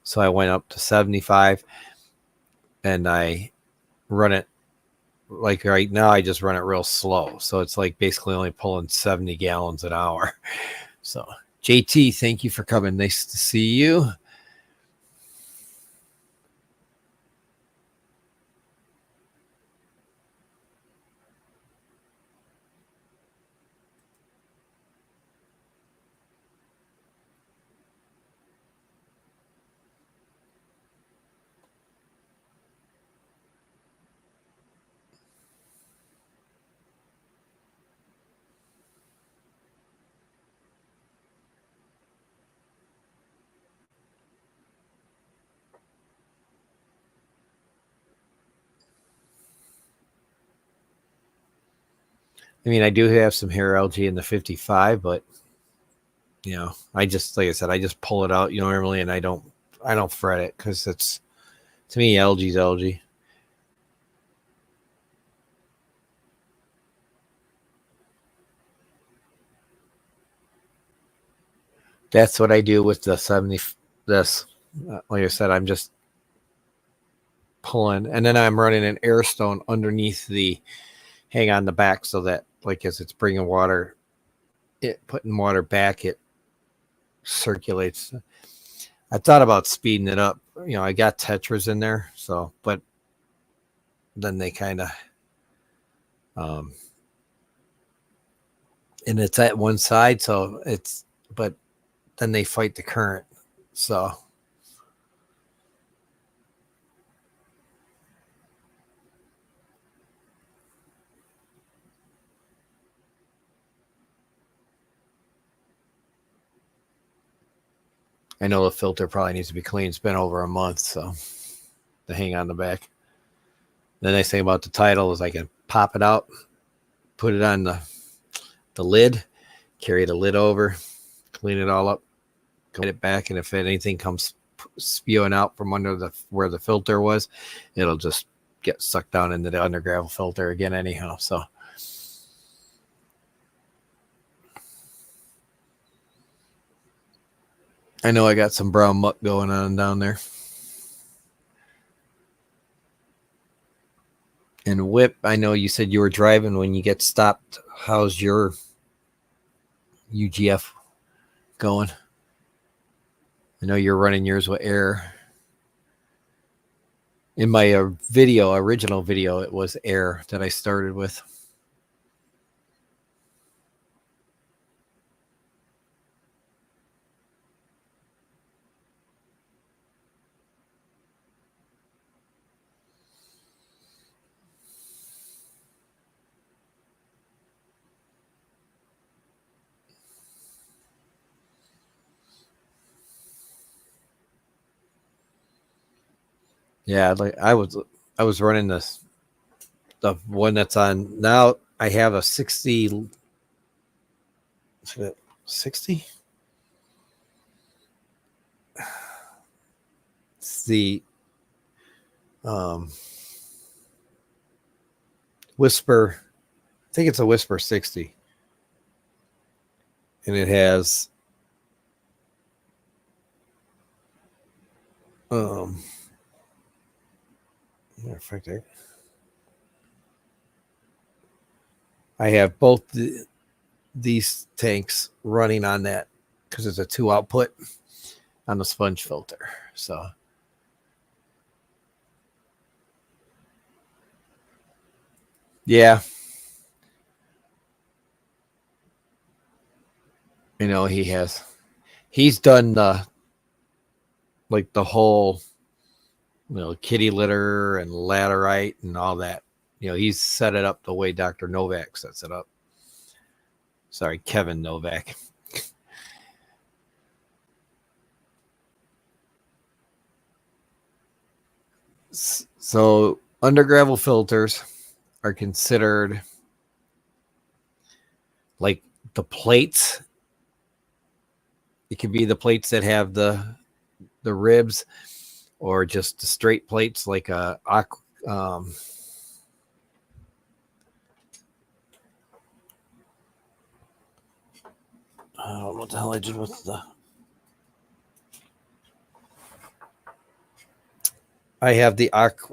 Speaker 1: so I went up to 75 and I run it like right now. I just run it real slow, so it's like basically only pulling 70 gallons an hour. So JT, thank you for coming. Nice to see you. I mean, I do have some hair algae in the 55, but I just, like I said, I just pull it out, normally, and I don't fret it because it's, to me, algae's algae. That's what I do with the 70. This, like I said, I'm just pulling, and then I'm running an air stone underneath the hang on the back so that, like, as it's bringing water, putting water back, it circulates. I thought about speeding it up. I got tetras in there, so, but then they kind of, and it's at one side, so but then they fight the current. So I know the filter probably needs to be cleaned. It's been over a month, so the hang on the back. The nice thing about the title is I can pop it out, put it on the lid, carry the lid over, clean it all up, get it back, and if anything comes spewing out from under where the filter was, it'll just get sucked down into the undergravel filter again anyhow. So I know I got some brown muck going on down there. And Whip, I know you said you were driving when you get stopped. How's your UGF going? I know you're running yours with air. In my original video, it was air that I started with. Yeah, like I was running the one that's on now. I have a 60. 60. It's the Whisper. I think it's a Whisper 60, and it has In fact, I have both these tanks running on that because it's a 2 output on the sponge filter. So yeah, you know, he's done like the whole, you know, kitty litter and laterite and all that. You know, he's set it up the way Dr. Novak sets it up. Sorry, Kevin Novak. So under gravel filters are considered like the plates. It could be the plates that have the ribs, or just the straight plates like a what the hell I did with the. I have the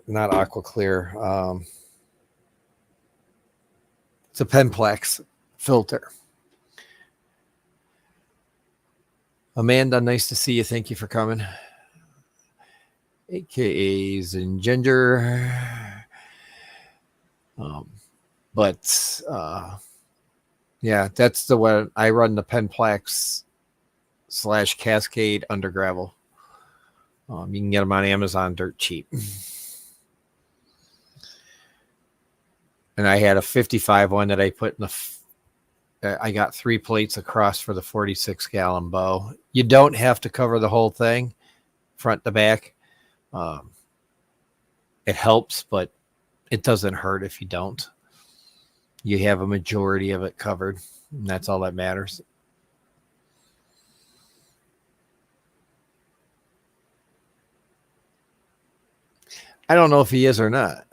Speaker 1: not aqua clear. It's a Penplex filter. Amanda, nice to see you. Thank you for coming. AKAs and Ginger. But yeah, that's the one I run, the Penplex / Cascade under gravel. You can get them on Amazon dirt cheap. And I had a 55 one that I put in I got 3 plates across for the 46-gallon bow. You don't have to cover the whole thing, front to back. It helps, but it doesn't hurt if you don't. You have a majority of it covered, and that's all that matters. I don't know if he is or not.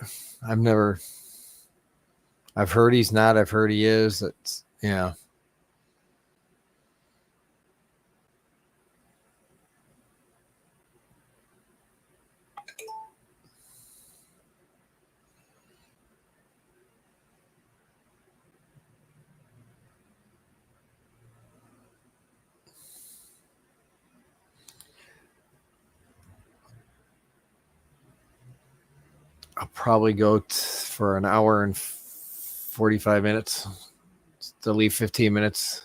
Speaker 1: I've heard he's not. I've heard he is. It's, yeah. I'll probably go for an hour and 45 minutes to leave 15 minutes.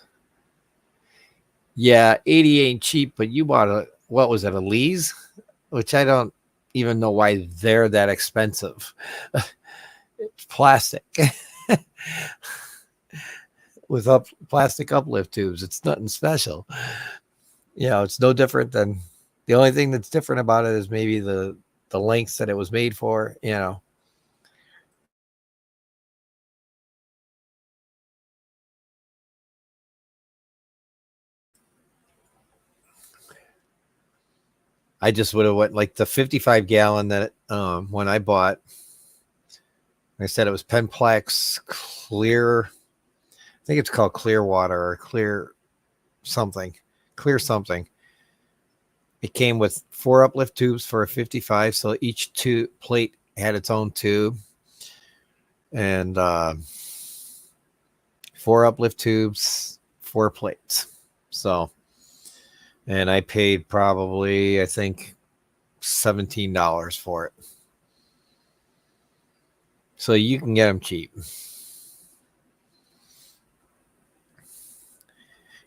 Speaker 1: Yeah, 80 ain't cheap, but you bought what was it, a Lee's? Which I don't even know why they're that expensive. It's plastic with plastic uplift tubes. It's nothing special. You know, it's no different than, the only thing that's different about it is maybe the lengths that it was made for, you know. I just would have went like the 55-gallon that when I bought. I said it was Penplex Clear. I think it's called Clearwater or Clear something. It came with 4 uplift tubes for a 55, so each plate had its own tube, and 4 uplift tubes, 4 plates. So, and I paid probably, I think, $17 for it. So you can get them cheap.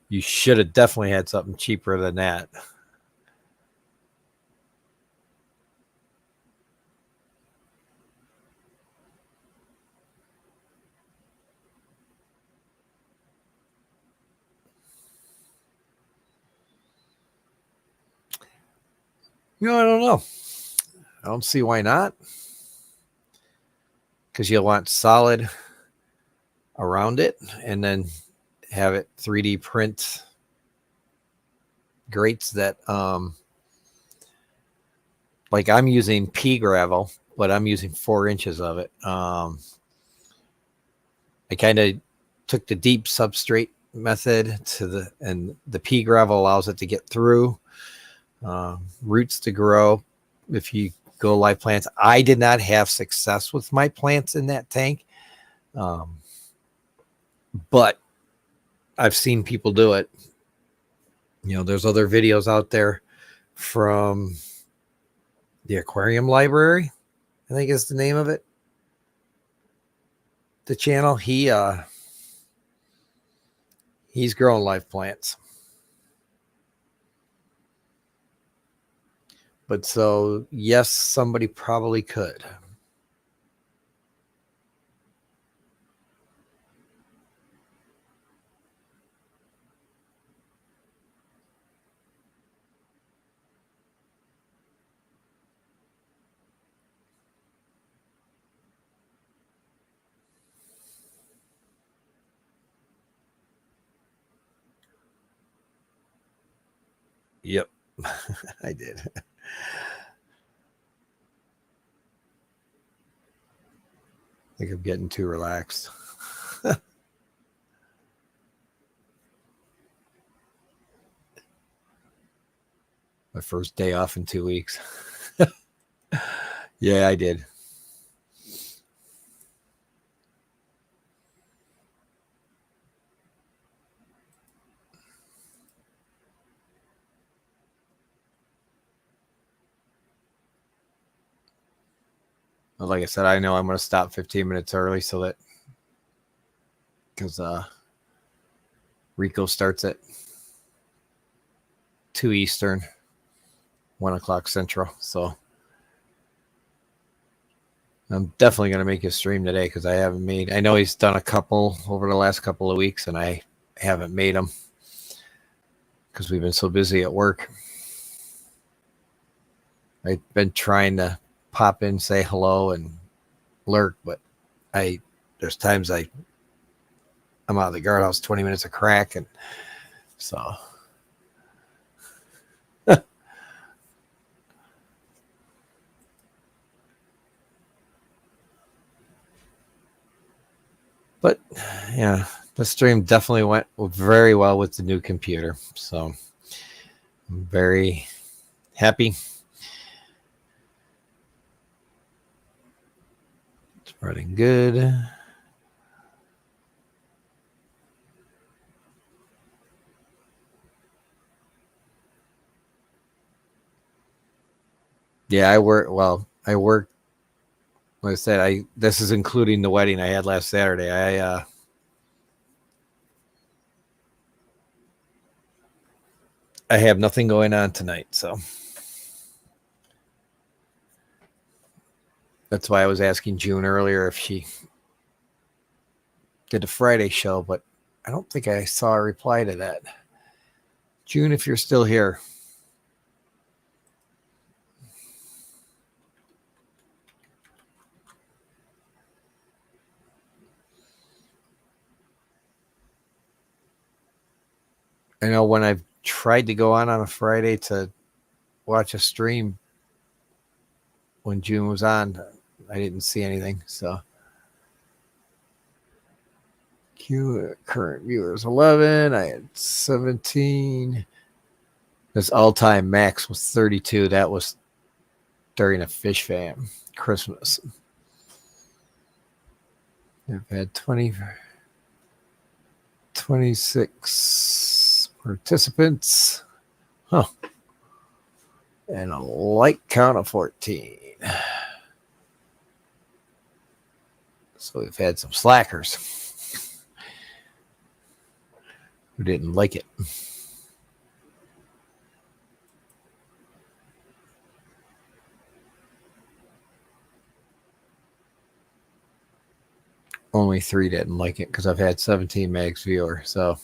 Speaker 1: You should have definitely had something cheaper than that. You know, I don't know. I don't see why not. Because you'll want solid around it and then have it 3D print grates that like I'm using pea gravel, but I'm using 4 inches of it. I kind of took the deep substrate method and the pea gravel allows it to get through, roots to grow. if you go live plants. I did not have success with my plants in that tank, but I've seen people do it. There's other videos out there from the aquarium library, I think is the name of it. The channel, he's growing live plants. But so, yes, somebody probably could. Yep, I did. I think I'm getting too relaxed. My first day off in 2 weeks. Yeah, I did. Well, like I said, I know I'm going to stop 15 minutes early so that because Rico starts at 2 Eastern, 1 o'clock Central. So I'm definitely going to make a stream today because I haven't made. I know he's done a couple over the last couple of weeks, and I haven't made them because we've been so busy at work. I've been trying to pop in, say hello, and lurk, but there's times I'm out of the guardhouse 20 minutes of crack, and so. But yeah, the stream definitely went very well with the new computer. So I'm very happy. It's running good. Yeah, I work. Like I said, this is including the wedding I had last Saturday. I have nothing going on tonight, so that's why I was asking June earlier if she did a Friday show, but I don't think I saw a reply to that. June, if you're still here. I know when I've tried to go on a Friday to watch a stream when June was on, I didn't see anything. So current viewers 11. I had 17. This all-time max was 32. That was during a Fish Fam Christmas. I've had 26 participants. Huh. And a like count of 14. So we've had some slackers who didn't like it. Only 3 didn't like it because I've had 17 max viewer. So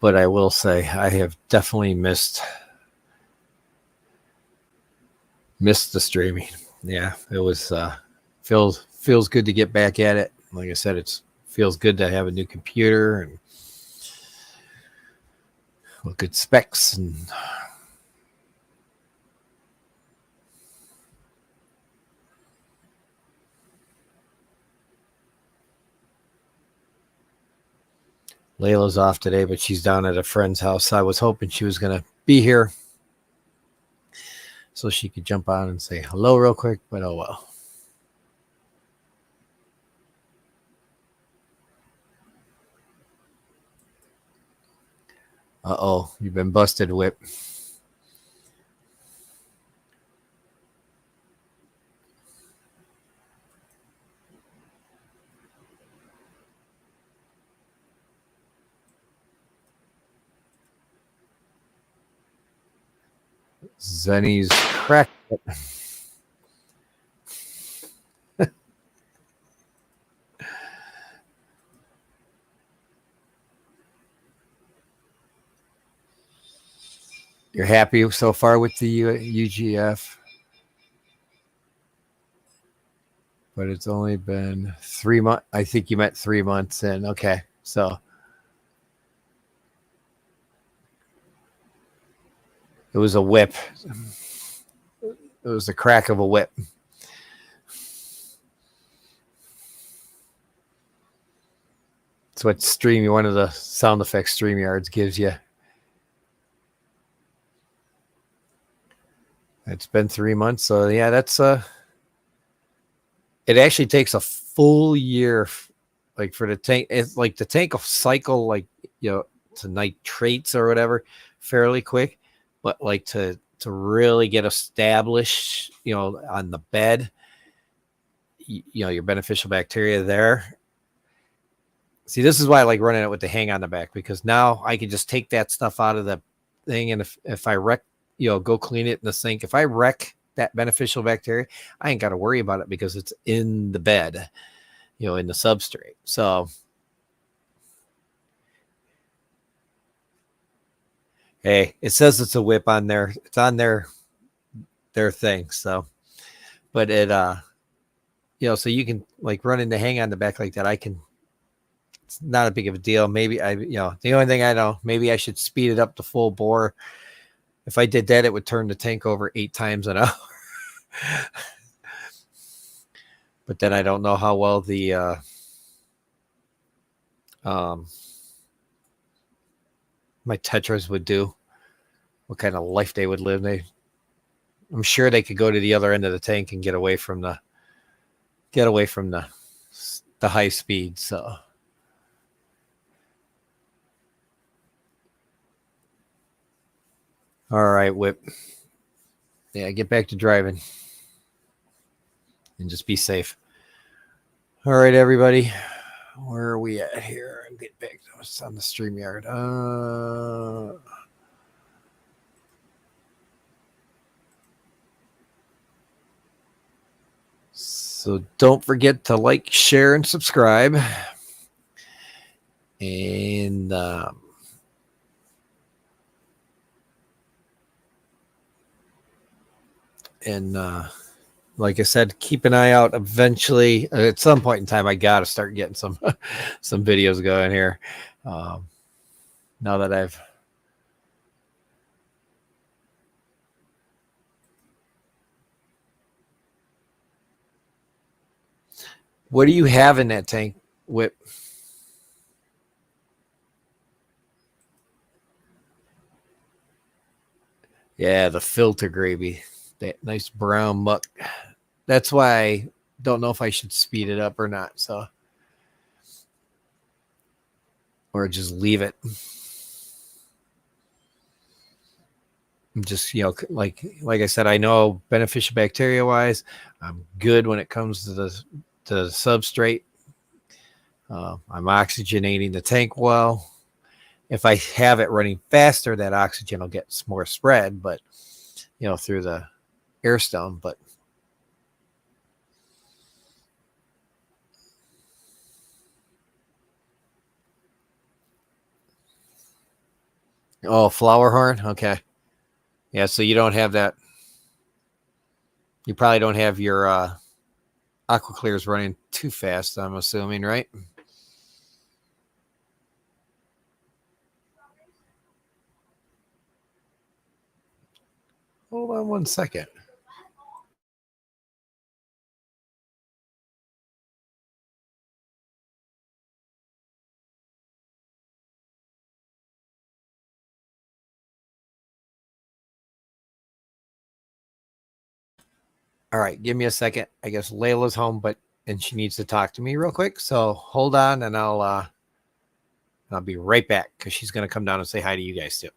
Speaker 1: but I will say I have definitely missed Missed the streaming. Yeah, it was feels good to get back at it. Like I said, it feels good to have a new computer and with good specs and Layla's off today, but she's down at a friend's house. I was hoping she was going to be here so she could jump on and say hello real quick, but oh well. Uh-oh, you've been busted, Whip. Zenny's cracked. You're happy so far with the UGF? But it's only been 3 months. I think you meant 3 months in. Okay, so it was a whip. It was the crack of a whip. It's what one of the sound effects StreamYards gives you. It's been 3 months, so yeah, that's it actually takes a full year, like for the tank. It's like the tank will cycle, like to nitrates or whatever, fairly quick, but like to really get established, on the bed, your beneficial bacteria there. See, this is why I like running it with the hang on the back, because now I can just take that stuff out of the thing, and if I wreck, go clean it in the sink. If I wreck that beneficial bacteria, I ain't got to worry about it because it's in the bed, in the substrate. So, hey, it says it's a whip on there. It's on their thing. So, but it, so you can like run into hang on the back like that. It's not a big of a deal. Maybe the only thing I know, maybe I should speed it up to full bore. If I did that, it would turn the tank over 8 times an hour. But then I don't know how well the my tetras would do, what kind of life they would live. I'm sure they could go to the other end of the tank and get away from the high speed. So all right, Whip. Yeah, get back to driving and just be safe. All right, everybody. Where are we at here? Get back to us on the StreamYard. So don't forget to like, share, and subscribe. And like I said, keep an eye out. Eventually, at some point in time, I got to start getting some videos going here. Now that I've what do you have in that tank, Whip? Yeah, the filter gravy, that nice brown muck. That's why I don't know if I should speed it up or not. So, or just leave it. Just like I said, I know beneficial bacteria wise, I'm good when it comes to the substrate. I'm oxygenating the tank well. If I have it running faster, that oxygen will get more spread, but through the air stone. But flower horn, okay, yeah. So you don't have that. You probably don't have your aqua clears running too fast, I'm assuming, right? Hold on 1 second. All right, give me a second. I guess Layla's home, and she needs to talk to me real quick. So hold on, and I'll be right back because she's gonna come down and say hi to you guys too.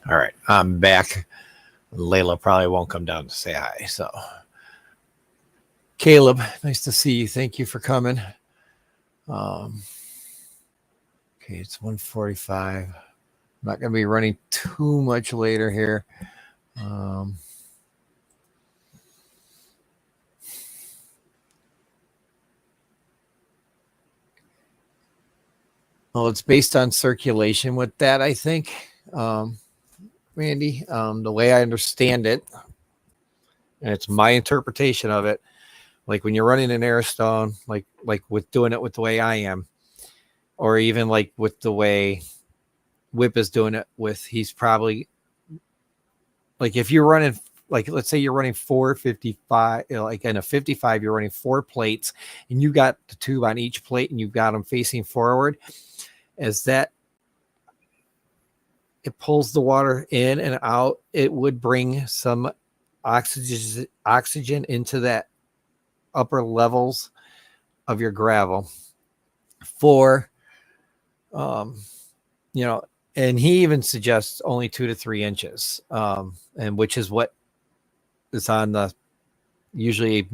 Speaker 1: All right, I'm back. Layla probably won't come down to say hi. So, Caleb, nice to see you. Thank you for coming. Okay, it's 1:45. I'm not going to be running too much later here. Well, it's based on circulation with that, I think, Randy. The way I understand it, and it's my interpretation of it, like when you're running an airstone, like with doing it with the way I am, or even like with the way Whip is doing it with, he's probably like, if you're running, like, let's say you're running 455, like in a 55, you're running 4 plates and you got the tube on each plate and you've got them facing forward, as that it pulls the water in and out, it would bring some oxygen into that upper levels of your gravel for, you know, And he even suggests only 2 to 3 inches, and which is what is on the usually.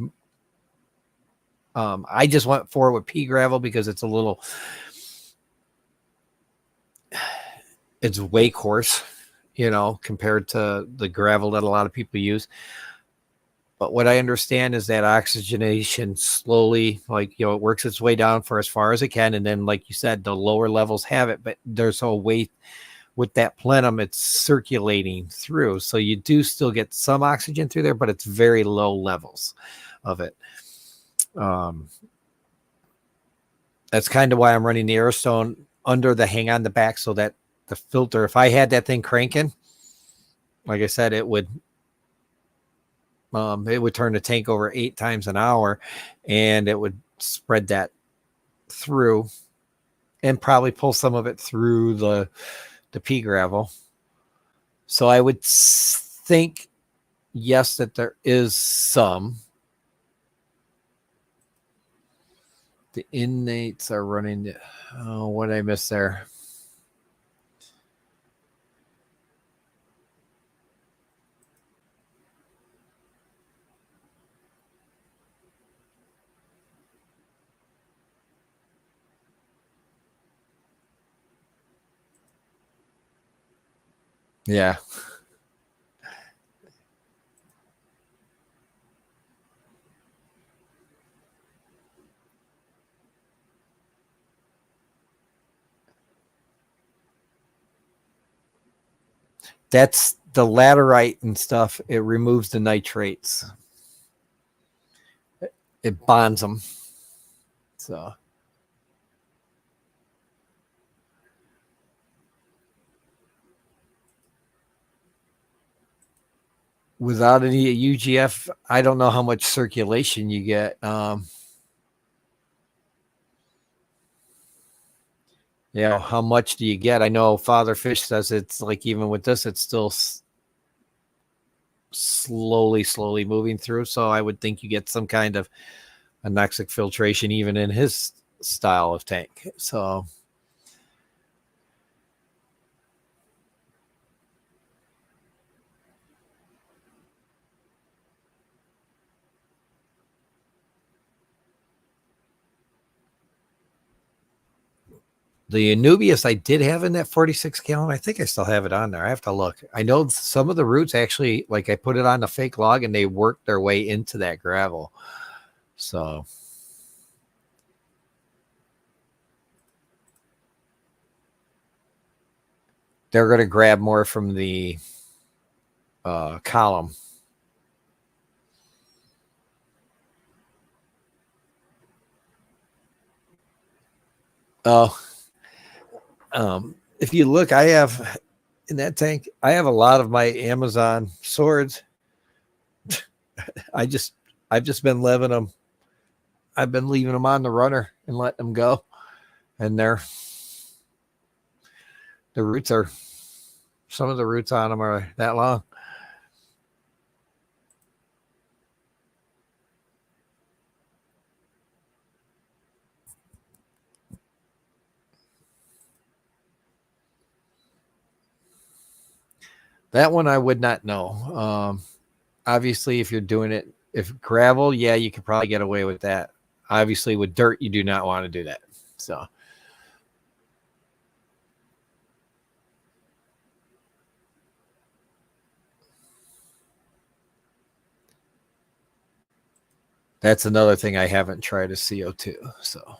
Speaker 1: I just went forward with pea gravel because it's it's way coarse, compared to the gravel that a lot of people use. But what I understand is that oxygenation slowly, it works its way down for as far as it can. And then, like you said, the lower levels have it, but there's a way with that plenum, it's circulating through. So you do still get some oxygen through there, but it's very low levels of it. That's kind of why I'm running the Airstone under the hang on the back, so that the filter, if I had that thing cranking, like I said, it would turn the tank over 8 times an hour, and it would spread that through and probably pull some of it through the pea gravel. So I would think, yes, that there is some. The inmates are running. Oh, what did I miss there? Yeah. That's the laterite and stuff. It removes the nitrates. It bonds them. So without any UGF, I don't know how much circulation you get. How much do you get? I know Father Fish says it's like, even with this, it's still slowly moving through. So I would think you get some kind of anoxic filtration even in his style of tank. So the Anubius I did have in that 46 gallon. I think I still have it on there. I have to look. I know some of the roots actually, like, I put it on the fake log and they worked their way into that gravel. So they're going to grab more from the column. Oh, if you look, I have in that tank, I have a lot of my Amazon swords. I've just been leaving them. I've been leaving them on the runner and letting them go. And the roots are, some of the roots on them are that long. That one I would not know. Obviously, if you're doing it, if gravel, yeah, you could probably get away with that. Obviously, with dirt, you do not want to do that. So that's another thing I haven't tried is CO2. So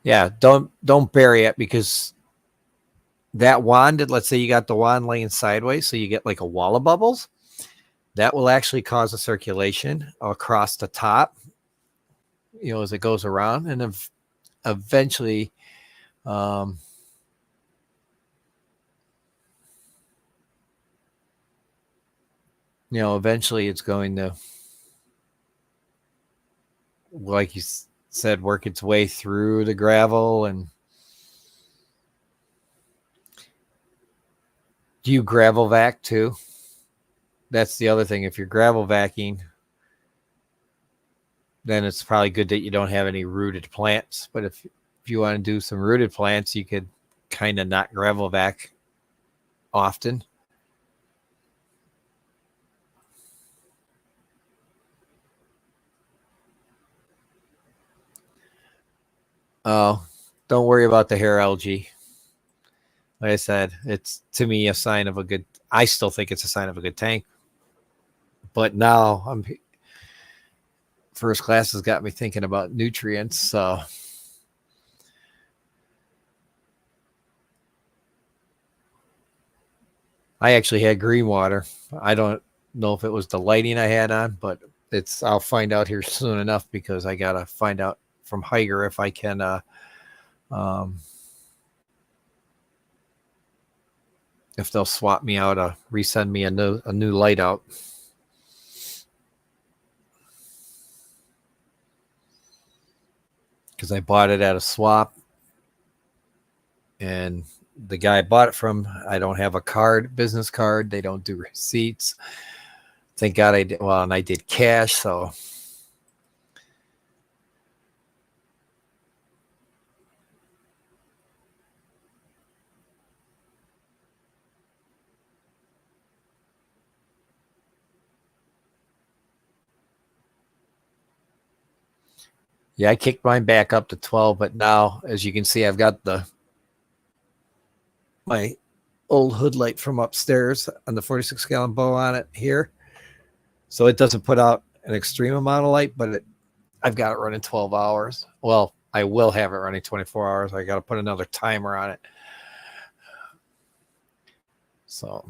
Speaker 1: yeah, don't bury it, because that wand, let's say you got the wand laying sideways, so you get like a wall of bubbles. That will actually cause a circulation across the top, as it goes around, and eventually, eventually it's going to, like you said, work its way through the gravel. And do you gravel vac too? That's the other thing. If you're gravel vacuuming, then it's probably good that you don't have any rooted plants. But if you want to do some rooted plants, you could kind of not gravel vac often. Oh, don't worry about the hair algae. Like I said, it's to me a sign of a good. I still think it's a sign of a good tank. But now first class has got me thinking about nutrients. So I actually had green water. I don't know if it was the lighting I had on, but I'll find out here soon enough because I gotta find out from Higer if I can if they'll swap me out, resend me a new light out. Because I bought it at a swap, and the guy I bought it from, I don't have a business card. They don't do receipts. Thank God I did. Well, and I did cash, so yeah, I kicked mine back up to 12, but now, as you can see, I've got my old hood light from upstairs on the 46-gallon bow on it here. So it doesn't put out an extreme amount of light, but I've got it running 12 hours. Well, I will have it running 24 hours. I got to put another timer on it. So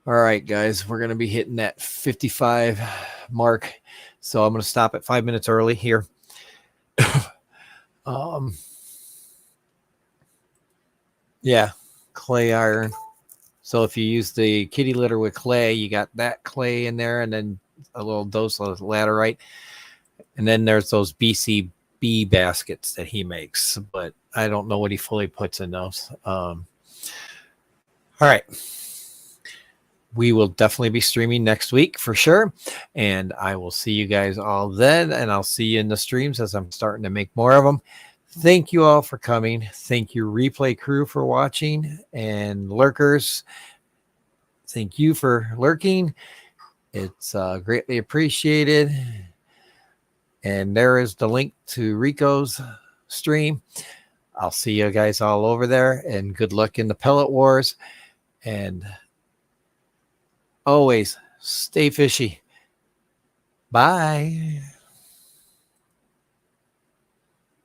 Speaker 1: all right, guys, we're going to be hitting that 55 mark. So I'm going to stop at 5 minutes early here. Yeah, clay iron. So if you use the kitty litter with clay, you got that clay in there and then a little dose of laterite. And then there's those BCB baskets that he makes, but I don't know what he fully puts in those. All right. We will definitely be streaming next week for sure. And I will see you guys all then. And I'll see you in the streams as I'm starting to make more of them. Thank you all for coming. Thank you, replay crew, for watching. And lurkers, thank you for lurking. It's greatly appreciated. And there is the link to Rico's stream. I'll see you guys all over there. And good luck in the pellet wars. And always stay fishy. Bye.